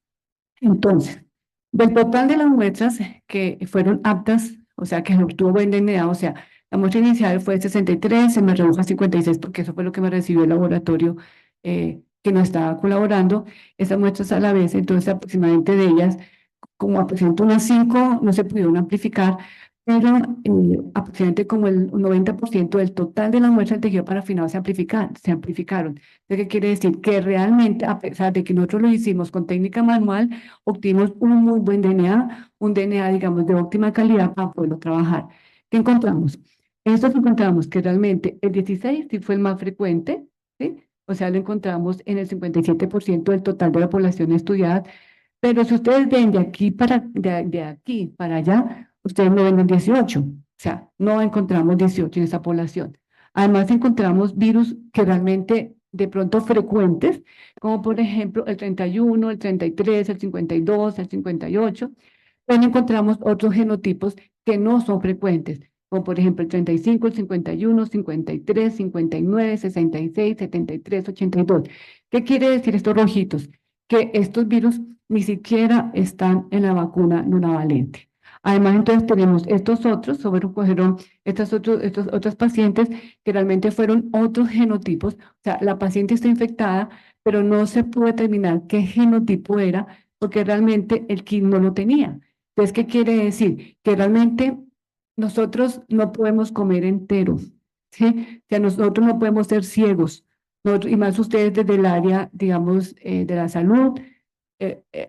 Entonces, del total de las muestras que fueron aptas, o sea, que obtuvo buen DNA, o sea, la muestra inicial fue de 63, se me redujo a 56 porque eso fue lo que me recibió el laboratorio que nos estaba colaborando. Esas muestras a la vez, entonces aproximadamente de ellas, como aproximadamente unas 5 no se pudieron amplificar, pero aproximadamente como el 90% del total de las muestras del tejido parafinado se amplificaron. ¿Qué quiere decir? Que realmente, a pesar de que nosotros lo hicimos con técnica manual, obtuvimos un muy buen DNA, un DNA, digamos, de óptima calidad para poderlo trabajar. ¿Qué encontramos? Esto encontramos que realmente el 16 sí fue el más frecuente, ¿sí? O sea, lo encontramos en el 57% del total de la población estudiada, pero si ustedes ven de aquí para allá, ustedes no ven el 18, o sea, no encontramos 18 en esa población. Además, encontramos virus que realmente de pronto frecuentes, como por ejemplo el 31, el 33, el 52, el 58. Pero encontramos otros genotipos que no son frecuentes, como por ejemplo el 35, el 51, 53, 59, 66, 73, 82. ¿Qué quiere decir estos rojitos? Que estos virus ni siquiera están en la vacuna nonavalente. Además, entonces tenemos estos otros, fueron estos otras pacientes que realmente fueron otros genotipos. O sea, la paciente está infectada, pero no se pudo determinar qué genotipo era porque realmente el kit no lo tenía. Entonces, ¿qué quiere decir? Que realmente nosotros no podemos comer enteros, ¿sí? O sea, nosotros no podemos ser ciegos. Y más ustedes desde el área, digamos, de la salud,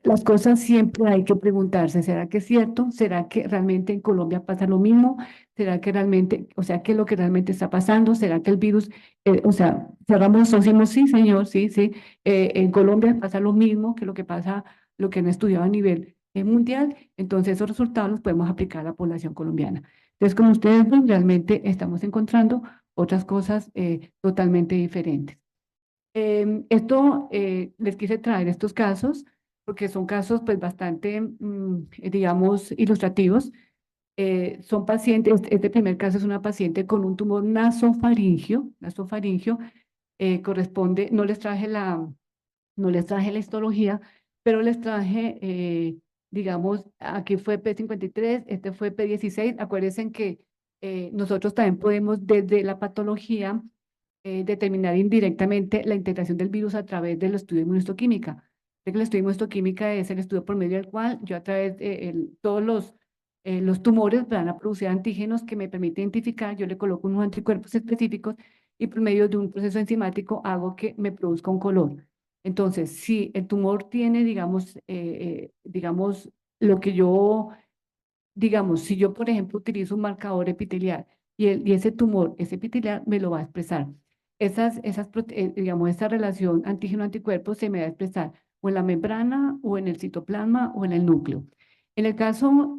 las cosas siempre hay que preguntarse, ¿será que es cierto? ¿Será que realmente en Colombia pasa lo mismo? ¿Será que realmente, o sea, qué es lo que realmente está pasando? ¿Será que el virus, o sea, cerramos los ojos y decimos, sí, señor, sí, sí, en Colombia pasa lo mismo que lo que pasa, lo que han estudiado a nivel mundial? Entonces esos resultados los podemos aplicar a la población colombiana. Entonces, como ustedes ven, realmente estamos encontrando otras cosas totalmente diferentes. Les quise traer estos casos porque son casos pues bastante, digamos, ilustrativos. Son pacientes, este primer caso es una paciente con un tumor nasofaringio, corresponde, no les traje la histología, pero les traje, digamos, aquí fue P53, este fue P16. Acuérdense que nosotros también podemos desde la patología determinar indirectamente la integración del virus a través del estudio de inmunohistoquímica. El estudio de inmunohistoquímica es el estudio por medio del cual yo a través de todos los tumores van a producir antígenos que me permiten identificar, yo le coloco unos anticuerpos específicos y por medio de un proceso enzimático hago que me produzca un color. Entonces, si el tumor tiene, digamos, lo que yo, digamos, si yo, por ejemplo, utilizo un marcador epitelial y ese tumor, ese epitelial, me lo va a expresar. digamos, esa relación antígeno-anticuerpo se me va a expresar o en la membrana, o en el citoplasma, o en el núcleo. En el caso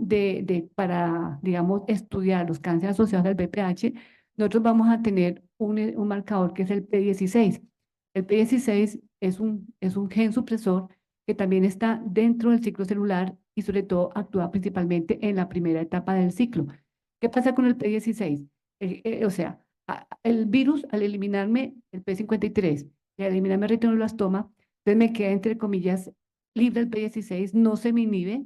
para, digamos, estudiar los cánceres asociados al BPH, nosotros vamos a tener un marcador que es el P16. El P16 es un gen supresor que también está dentro del ciclo celular y sobre todo actúa principalmente en la primera etapa del ciclo. ¿Qué pasa con el P16? O sea, el virus al eliminarme el P53 y al eliminarme el retinoblastoma, entonces me queda entre comillas libre el P16, no se me inhibe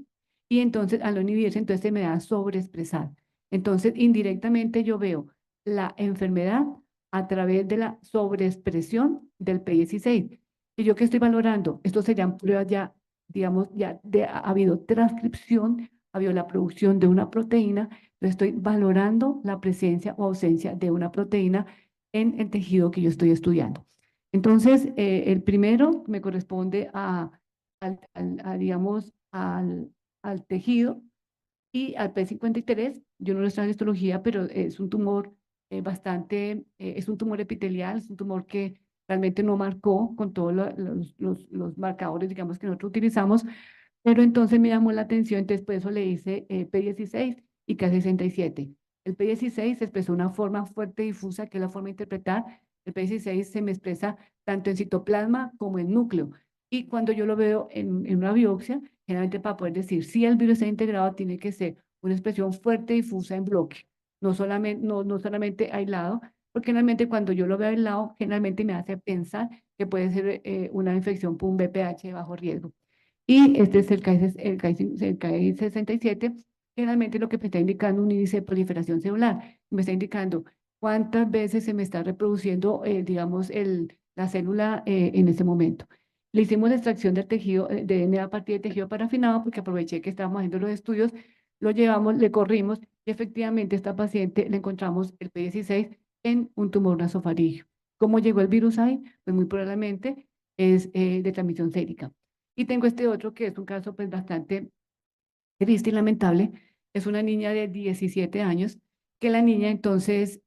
y entonces al no inhibirse entonces se me da sobreexpresar. Entonces indirectamente yo veo la enfermedad a través de la sobreexpresión del P16. ¿Y yo qué estoy valorando? Esto serían pruebas ya, digamos, ha habido transcripción, ha habido la producción de una proteína, entonces estoy valorando la presencia o ausencia de una proteína en el tejido que yo estoy estudiando. Entonces, el primero me corresponde digamos, al tejido y al P53. Yo no lo estoy en histología, pero es un tumor es un tumor epitelial, es un tumor que realmente no marcó con todos los marcadores, digamos, que nosotros utilizamos, pero entonces me llamó la atención, entonces por eso le hice P16 y K67. El P16 se expresó de una forma fuerte y difusa, que es la forma de interpretar. El P16 se me expresa tanto en citoplasma como en núcleo. Y cuando yo lo veo en una biopsia, generalmente para poder decir si el virus está integrado, tiene que ser una expresión fuerte y difusa en bloque, no solamente aislado, porque generalmente cuando yo lo veo aislado, generalmente me hace pensar que puede ser una infección por un VPH de bajo riesgo. Y este es el KI67, generalmente lo que me está indicando un índice de proliferación celular, me está indicando cuántas veces se me está reproduciendo, digamos, la célula en ese momento. Le hicimos la extracción del tejido, de DNA a partir de tejido parafinado, porque aproveché que estábamos haciendo los estudios, lo llevamos, le corrimos, y efectivamente esta paciente le encontramos el P16 en un tumor nasofaríngeo. ¿Cómo llegó el virus ahí? Pues muy probablemente es de transmisión sérica. Y tengo este otro que es un caso pues bastante triste y lamentable. Es una niña de 17 años, que la niña entonces,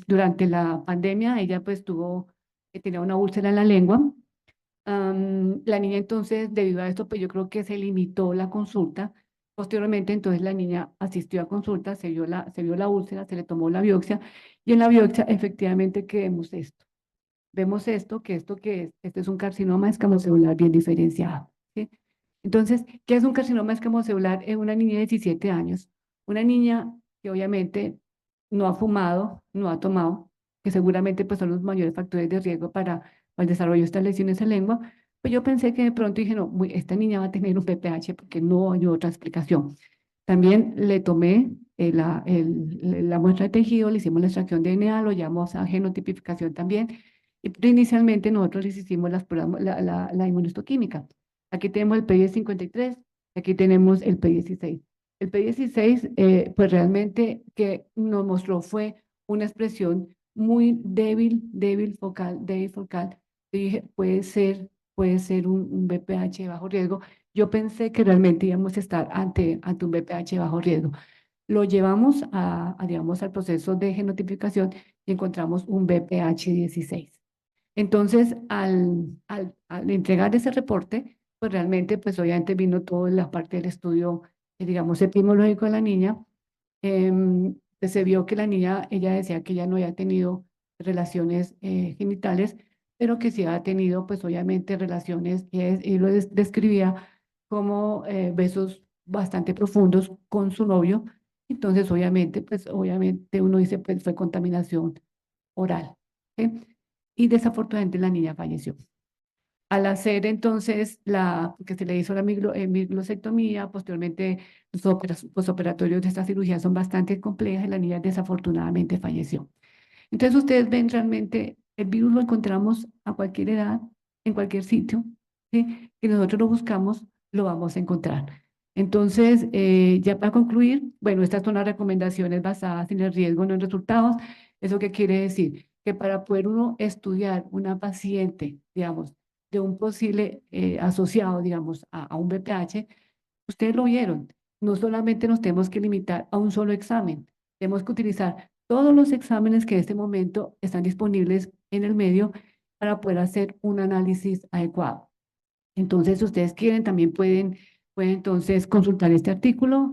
durante la pandemia, ella pues tenía una úlcera en la lengua. La niña entonces, debido a esto, pues yo creo que se limitó la consulta. Posteriormente, entonces la niña asistió a consulta, se vio la úlcera, se le tomó la biopsia y en la biopsia efectivamente que vemos esto. Vemos esto que es, este es un carcinoma escamocelular bien diferenciado, ¿sí? Entonces, ¿qué es un carcinoma escamocelular en una niña de 17 años? Una niña que obviamente no ha fumado, no ha tomado, que seguramente pues son los mayores factores de riesgo para el desarrollo de estas lesiones en lengua. Pues yo pensé que de pronto dije, no, esta niña va a tener un PPH porque no hay otra explicación. También le tomé la muestra de tejido, le hicimos la extracción de DNA, lo llamamos a genotipificación también, pero inicialmente nosotros les hicimos la inmunohistoquímica. Aquí tenemos el P1053, aquí tenemos el P16. El P16, pues realmente que nos mostró fue una expresión muy débil focal. Yo dije, puede ser un BPH de bajo riesgo. Yo pensé que realmente íbamos a estar ante un BPH de bajo riesgo. Lo llevamos digamos, al proceso de genotipificación y encontramos un BPH16. Entonces, al entregar ese reporte, pues realmente, pues obviamente vino toda la parte del estudio, digamos, epidemiológico de la niña. Pues se vio que la niña, ella decía que ya no había tenido relaciones genitales, pero que sí había tenido, pues obviamente, relaciones, y lo describía como besos bastante profundos con su novio. Entonces, obviamente, pues obviamente uno dice, pues fue contaminación oral. ¿Sí? Y desafortunadamente la niña falleció. Al hacer entonces que se le hizo la miglosectomía, posteriormente los posoperatorios de esta cirugía son bastante complejas y la niña desafortunadamente falleció. Entonces ustedes ven realmente el virus lo encontramos a cualquier edad, en cualquier sitio, ¿sí? Que nosotros lo buscamos, lo vamos a encontrar. Entonces, ya para concluir, bueno, estas son las recomendaciones basadas en el riesgo, no en resultados. ¿Eso qué quiere decir? Que para poder uno estudiar una paciente, digamos, de un posible asociado, digamos, a un BPH, ustedes lo vieron, no solamente nos tenemos que limitar a un solo examen, tenemos que utilizar todos los exámenes que en este momento están disponibles en el medio para poder hacer un análisis adecuado. Entonces, si ustedes quieren, también pueden entonces consultar este artículo,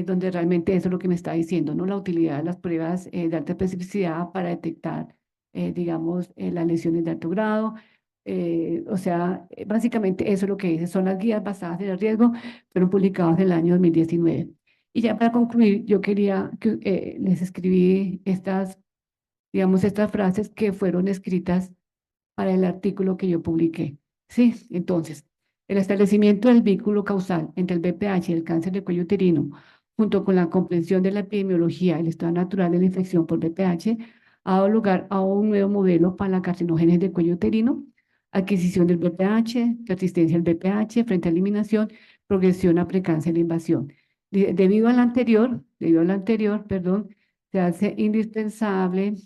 donde realmente eso es lo que me está diciendo, ¿no? La utilidad de las pruebas de alta especificidad para detectar, digamos, las lesiones de alto grado. O sea, básicamente eso es lo que dice. Son las guías basadas en el riesgo, fueron publicadas en el año 2019. Y ya para concluir, yo quería que les escribí estas, digamos, estas frases que fueron escritas para el artículo que yo publiqué. Sí, entonces, el establecimiento del vínculo causal entre el BPH y el cáncer de cuello uterino, junto con la comprensión de la epidemiología y el estado natural de la infección por BPH, ha dado lugar a un nuevo modelo para la carcinogénesis de cuello uterino, adquisición del BPH, persistencia del BPH frente a eliminación, progresión a precáncer e invasión. Debido al anterior, perdón, se hace indispensable,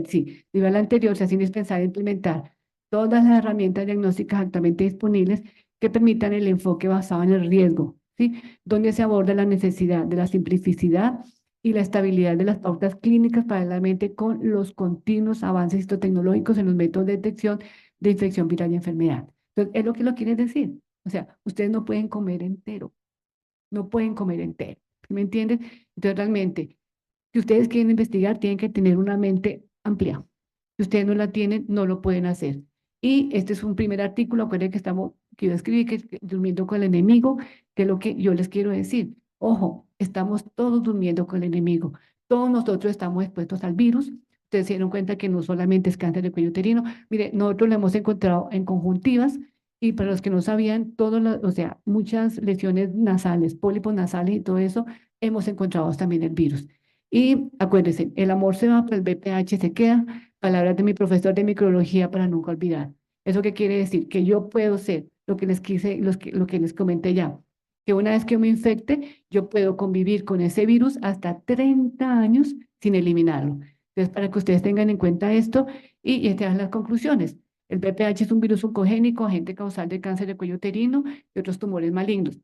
sí, debido al anterior, se hace indispensable implementar todas las herramientas diagnósticas actualmente disponibles que permitan el enfoque basado en el riesgo, ¿sí? Donde se aborda la necesidad de la simplicidad y la estabilidad de las pautas clínicas paralelamente con los continuos avances tecnológicos en los métodos de detección de infección viral y enfermedad. Entonces, es lo que lo quiere decir. O sea, ustedes no pueden comer entero, no pueden comer entero. ¿Sí me entienden? Entonces, realmente, si ustedes quieren investigar, tienen que tener una mente amplia. Si ustedes no la tienen, no lo pueden hacer. Y este es un primer artículo, acuérdense que yo escribí, que es durmiendo con el enemigo, que es lo que yo les quiero decir. Ojo, estamos todos durmiendo con el enemigo. Todos nosotros estamos expuestos al virus. Ustedes se dieron cuenta que no solamente es cáncer de cuello uterino. Mire, nosotros lo hemos encontrado en conjuntivas y para los que no sabían, o sea, muchas lesiones nasales, pólipos nasales y todo eso, hemos encontrado también el virus. Y acuérdense, el amor se va, pero el BPH se queda. Palabras de mi profesor de microbiología para nunca olvidar. ¿Eso qué quiere decir? Que yo puedo ser lo que les quise, lo que les comenté ya. Que una vez que me infecte, yo puedo convivir con ese virus hasta 30 años sin eliminarlo. Entonces, para que ustedes tengan en cuenta esto y estas son las conclusiones. El BPH es un virus oncogénico, agente causal de cáncer de cuello uterino y otros tumores malignos.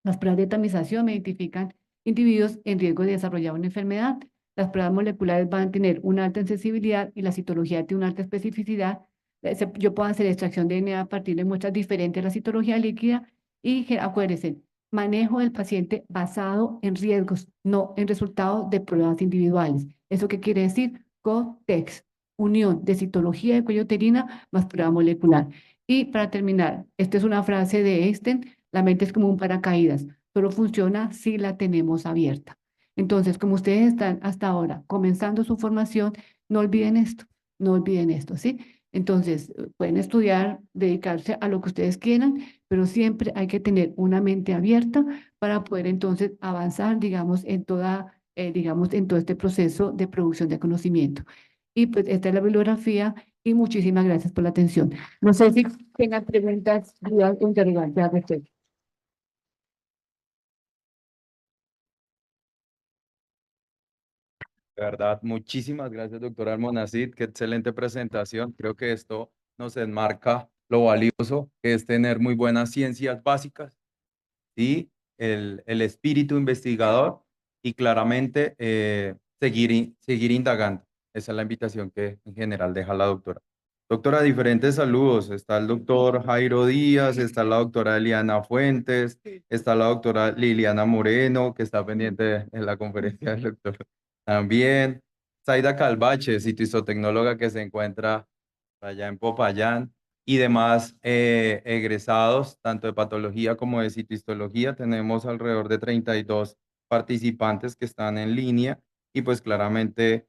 Las pruebas de tamización me identifican individuos en riesgo de desarrollar una enfermedad. Las pruebas moleculares van a tener una alta sensibilidad y la citología tiene una alta especificidad. Yo puedo hacer extracción de DNA a partir de muestras diferentes de la citología líquida y acuérdense, manejo del paciente basado en riesgos, no en resultados de pruebas individuales. ¿Eso qué quiere decir? COTEX, unión de citología de cuello uterina más prueba molecular. Y para terminar, esta es una frase de Einstein: la mente es como un paracaídas, solo funciona si la tenemos abierta. Entonces, como ustedes están hasta ahora comenzando su formación, no olviden esto, no olviden esto, ¿sí? Entonces, pueden estudiar, dedicarse a lo que ustedes quieran, pero siempre hay que tener una mente abierta para poder entonces avanzar, digamos, digamos, en todo este proceso de producción de conocimiento. Y pues esta es la bibliografía y muchísimas gracias por la atención. No sé si tengan preguntas, dudas o interrogantes al respecto. De verdad, muchísimas gracias, doctora Almonacid. Qué excelente presentación. Creo que esto nos enmarca lo valioso que es tener muy buenas ciencias básicas y el espíritu investigador y claramente seguir indagando. Esa es la invitación que en general deja la doctora. Doctora, diferentes saludos. Está el doctor Jairo Díaz, está la doctora Eliana Fuentes, está la doctora Liliana Moreno, que está pendiente en la conferencia del doctor también. Zaida Calvache, citohistotecnóloga que se encuentra allá en Popayán y demás egresados, tanto de patología como de citohistología. Tenemos alrededor de 32 participantes que están en línea y pues claramente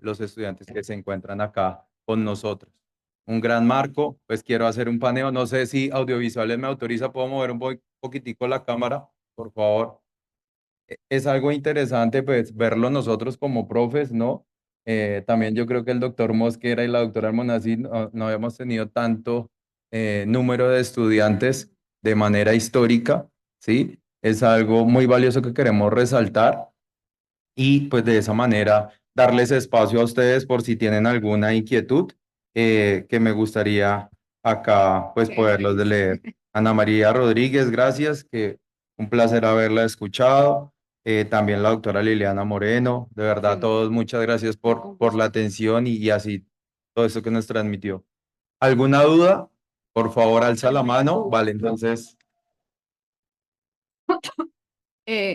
los estudiantes que se encuentran acá con nosotros. Un gran marco, pues quiero hacer un paneo. No sé si audiovisuales me autoriza, puedo mover un poquitico la cámara, por favor. Es algo interesante pues verlo nosotros como profes, ¿no? También yo creo que el doctor Mosquera y la doctora Almonacid no habíamos tenido tanto número de estudiantes de manera histórica, ¿sí? Es algo muy valioso que queremos resaltar y pues de esa manera darles espacio a ustedes por si tienen alguna inquietud que me gustaría acá pues poderlos de leer. Ana María Rodríguez, gracias, que un placer haberla escuchado. también la doctora Liliana Moreno. De verdad, a Excelente. todos, muchas gracias Con por la gusto. atención y así todo eso que nos transmitió. ¿Alguna duda? Por favor, alza la mano. Vale, entonces.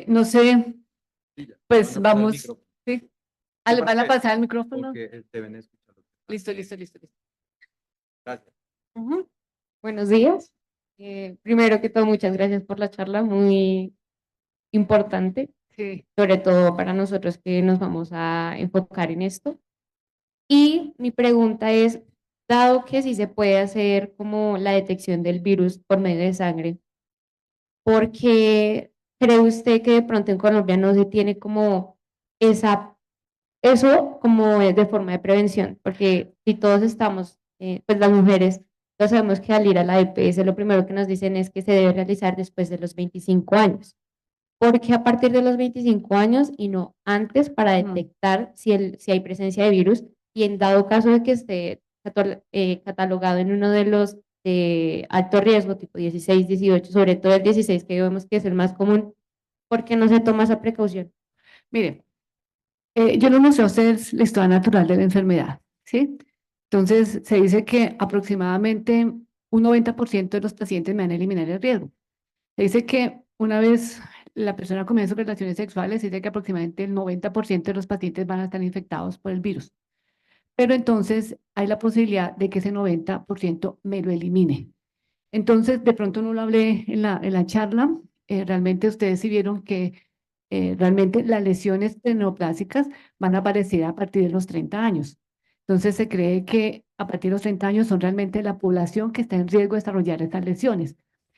No sé, Sí, ya, te van pues a pasar el vamos, micrófono. ¿sí? Sí, ¿Les van a porque, pasar el micrófono? porque deben escuchar lo que están. Listo, listo, listo, listo. Gracias. Ujú. Buenos días. Primero que todo, muchas gracias por la charla, muy importante, Sí. sobre todo para nosotros que nos vamos a enfocar en esto. Y mi pregunta es, dado que sí se puede hacer como la detección del virus por medio de sangre, ¿por qué cree usted que de pronto en Colombia no se tiene como esa eso como de forma de prevención, porque si todos estamos, pues las mujeres, todos sabemos que al ir a la EPS lo primero que nos dicen es que se debe realizar después de los 25 años. ¿Por qué a partir de los 25 años y no antes para detectar si hay presencia de virus y en dado caso de que esté catalogado en uno de los de alto riesgo, tipo 16, 18, sobre todo el 16 que vemos que es el más común, ¿por qué no se toma esa precaución? Mire, yo no mostré a ustedes la historia natural de la enfermedad, ¿sí? Entonces, se dice que aproximadamente un 90% de los pacientes me van a eliminar el riesgo. Se dice que una vez la persona comienza sus relaciones sexuales, se dice que aproximadamente el 90% de los pacientes van a estar infectados por el virus. Pero entonces hay la posibilidad de que ese 90% me lo elimine. Entonces, de pronto no lo hablé en la charla, realmente ustedes sí vieron que realmente las lesiones neoplásicas van a aparecer a partir de los 30 años. Entonces, se cree que a partir de los 30 años son realmente la población que está en riesgo de desarrollar estas lesiones.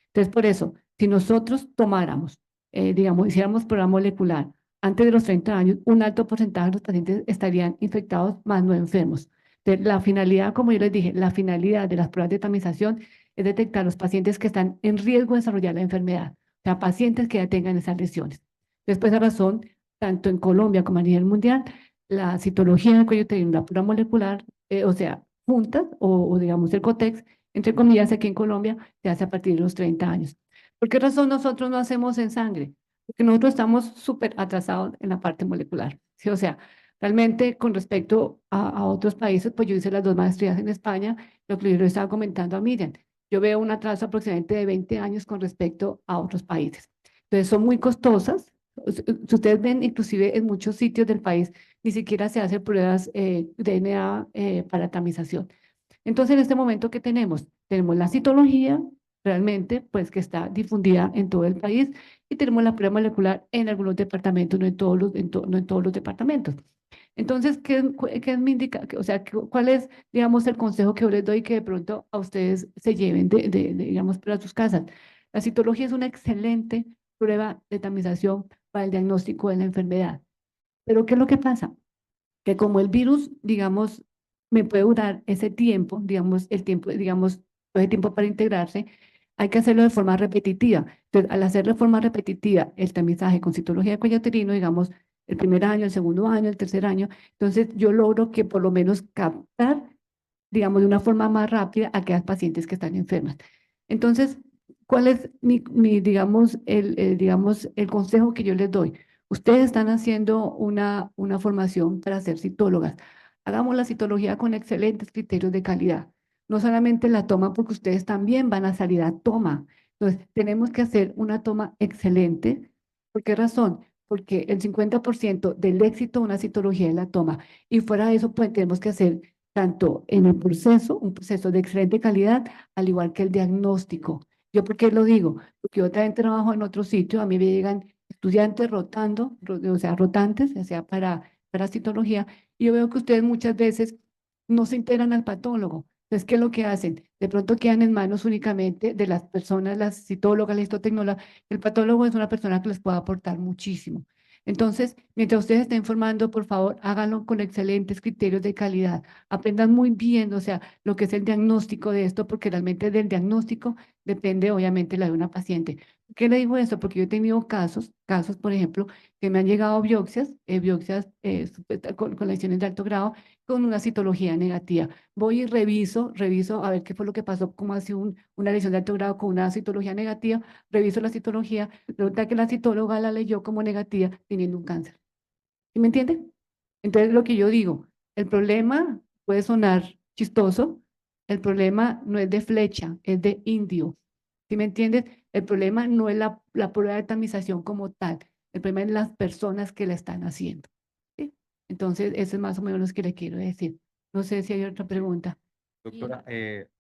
Entonces, por eso, si nosotros tomáramos, digamos, hiciéramos prueba molecular antes de los 30 años, un alto porcentaje de los pacientes estarían infectados, más no enfermos. Entonces, la finalidad, como yo les dije, la finalidad de las pruebas de tamización es detectar los pacientes que están en riesgo de desarrollar la enfermedad, o sea, pacientes que ya tengan esas lesiones. Después, esa razón, tanto en Colombia como a nivel mundial, la citología del cuello uterino y la prueba molecular, o sea, juntas, o digamos el COTEX, entre comillas, aquí en Colombia, se hace a partir de los 30 años. ¿Por qué razón nosotros no hacemos en sangre? Porque nosotros estamos súper atrasados en la parte molecular, ¿sí? O sea, realmente con respecto a otros países, pues yo hice las dos maestrías en España, lo que yo le estaba comentando a Miriam, yo veo un atraso aproximadamente de 20 años con respecto a otros países. Entonces son muy costosas. Si ustedes ven, inclusive en muchos sitios del país, ni siquiera se hacen pruebas DNA para tamización. Entonces, en este momento, ¿qué tenemos? Tenemos la citología, realmente, pues que está difundida en todo el país, y tenemos la prueba molecular en algunos departamentos, no en todos no en todos los departamentos. Entonces, ¿qué es mi o sea, cuál es, digamos, el consejo que yo les doy que de pronto a ustedes se lleven digamos, para sus casas? La citología es una excelente prueba de tamización para el diagnóstico de la enfermedad. Pero ¿qué es lo que pasa? Que como el virus, digamos, me puede durar ese tiempo, digamos, el tiempo, digamos, todo el tiempo para integrarse, hay que hacerlo de forma repetitiva. Entonces, al hacerlo de forma repetitiva, el tamizaje con citología de cuello uterino, digamos, el primer año, el segundo año, el tercer año, entonces yo logro que por lo menos captar, digamos, de una forma más rápida a aquellas pacientes que están enfermas. Entonces, ¿cuál es digamos, digamos, el consejo que yo les doy? Ustedes están haciendo una formación para ser citólogas. Hagamos la citología con excelentes criterios de calidad. No solamente la toma, porque ustedes también van a salir a toma. Entonces, tenemos que hacer una toma excelente. ¿Por qué razón? Porque el 50% del éxito de una citología es la toma. Y fuera de eso, pues tenemos que hacer tanto en el proceso, un proceso de excelente calidad, al igual que el diagnóstico. ¿Yo por qué lo digo? Porque yo también trabajo en otro sitio, a mí me llegan estudiantes rotando, o sea, rotantes, ya sea para citología, y yo veo que ustedes muchas veces no se integran al patólogo. Entonces, ¿qué es lo que hacen? De pronto quedan en manos únicamente de las personas, las citólogas, las histotecnólogas. El patólogo es una persona que les puede aportar muchísimo. Entonces, mientras ustedes estén formando, por favor, háganlo con excelentes criterios de calidad. Aprendan muy bien, o sea, lo que es el diagnóstico de esto, porque realmente del diagnóstico depende obviamente la de una paciente. ¿Por qué le digo eso? Porque yo he tenido casos, por ejemplo, que me han llegado biopsias, con lesiones de alto grado, con una citología negativa. Voy y reviso a ver qué fue lo que pasó, cómo hace una lesión de alto grado con una citología negativa, reviso la citología, resulta que la citóloga la leyó como negativa teniendo un cáncer. ¿Sí me entiende? Entonces, lo que yo digo, el problema puede sonar chistoso, el problema no es de flecha, es de indio. ¿Sí me entiendes? El problema no es la prueba de tamización como tal, el problema es las personas que la están haciendo. ¿Sí? Entonces, eso es más o menos lo que le quiero decir. No sé si hay otra pregunta. Doctora,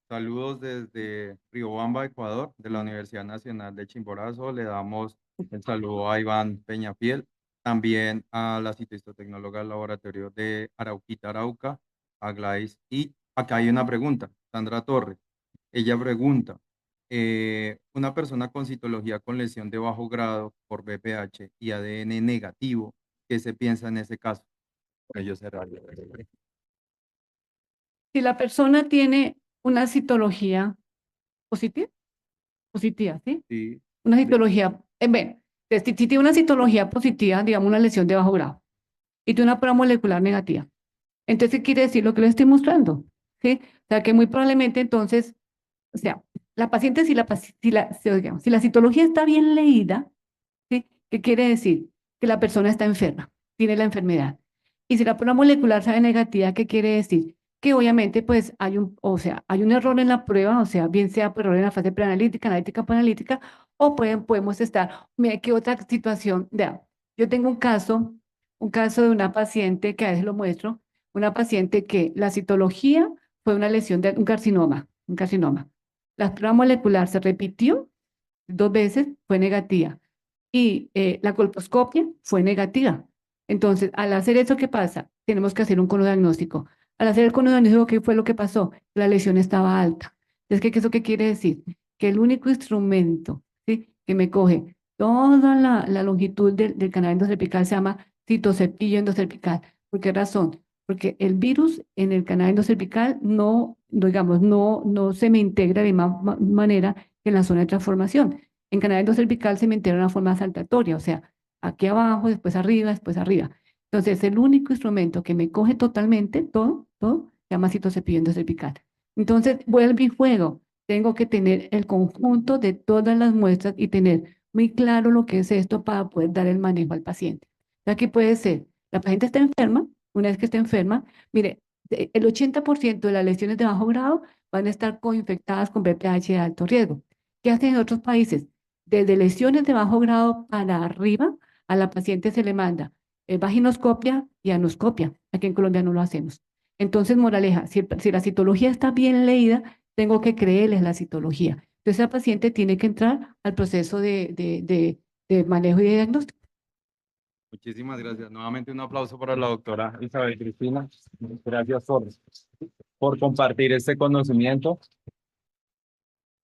saludos desde Riobamba, Ecuador, de la Universidad Nacional de Chimborazo. Le damos el saludo a Iván Peñafiel, también a la citohistotecnóloga del laboratorio de Arauquita, Arauca, a Gladys. Y acá hay una pregunta, Sandra Torres. Ella pregunta, una persona con citología con lesión de bajo grado por BPH y ADN negativo, ¿qué se piensa en ese caso? Ellos cerraron. Si la persona tiene una citología positiva, ¿sí? Sí. Una citología, bueno, si tiene una citología positiva, digamos una lesión de bajo grado, y tiene una prueba molecular negativa, entonces, ¿qué quiere decir lo que le estoy mostrando? ¿Sí? O sea, que muy probablemente entonces, o sea, la paciente, si la citología está bien leída, ¿sí? ¿Qué quiere decir? Que la persona está enferma, tiene la enfermedad. Y si la prueba molecular sale negativa, ¿qué quiere decir? Que obviamente pues hay un error en la prueba, o sea, bien sea por error en la fase preanalítica, analítica, panalítica, o podemos estar, mira, ¿qué otra situación? Vea, yo tengo un caso de una paciente que a veces lo muestro, una paciente que la citología fue una lesión de un carcinoma. La prueba molecular se repitió 2 veces, fue negativa y la colposcopia fue negativa. Entonces, al hacer eso, ¿qué pasa? Tenemos que hacer un conodiagnóstico. Al hacer el conodiagnóstico, ¿qué fue lo que pasó? La lesión estaba alta. Entonces, ¿qué eso qué quiere decir? Que el único instrumento, ¿sí?, que me coge toda la longitud del canal endocervical se llama citocepillo endocervical. ¿Por qué razón? Porque el virus en el canal endocervical digamos, no se me integra de la misma manera que en la zona de transformación. En canal endocervical se me integra de una forma saltatoria, o sea, aquí abajo, después arriba, después arriba. Entonces, el único instrumento que me coge totalmente todo, se llama citocepillo endocervical. Entonces, vuelvo y juego. Tengo que tener el conjunto de todas las muestras y tener muy claro lo que es esto para poder dar el manejo al paciente. Aquí puede ser, la paciente está enferma, una vez que está enferma, mire, el 80% de las lesiones de bajo grado van a estar coinfectadas con BPH de alto riesgo. ¿Qué hacen en otros países? Desde lesiones de bajo grado para arriba, a la paciente se le manda vaginoscopia y anoscopia. Aquí en Colombia no lo hacemos. Entonces, moraleja, si la citología está bien leída, tengo que creerles la citología. Entonces, la paciente tiene que entrar al proceso de manejo y de diagnóstico. Muchísimas gracias. Nuevamente un aplauso para la doctora Isabel Cristina. Gracias por compartir este conocimiento.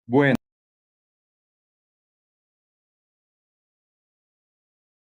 Bueno.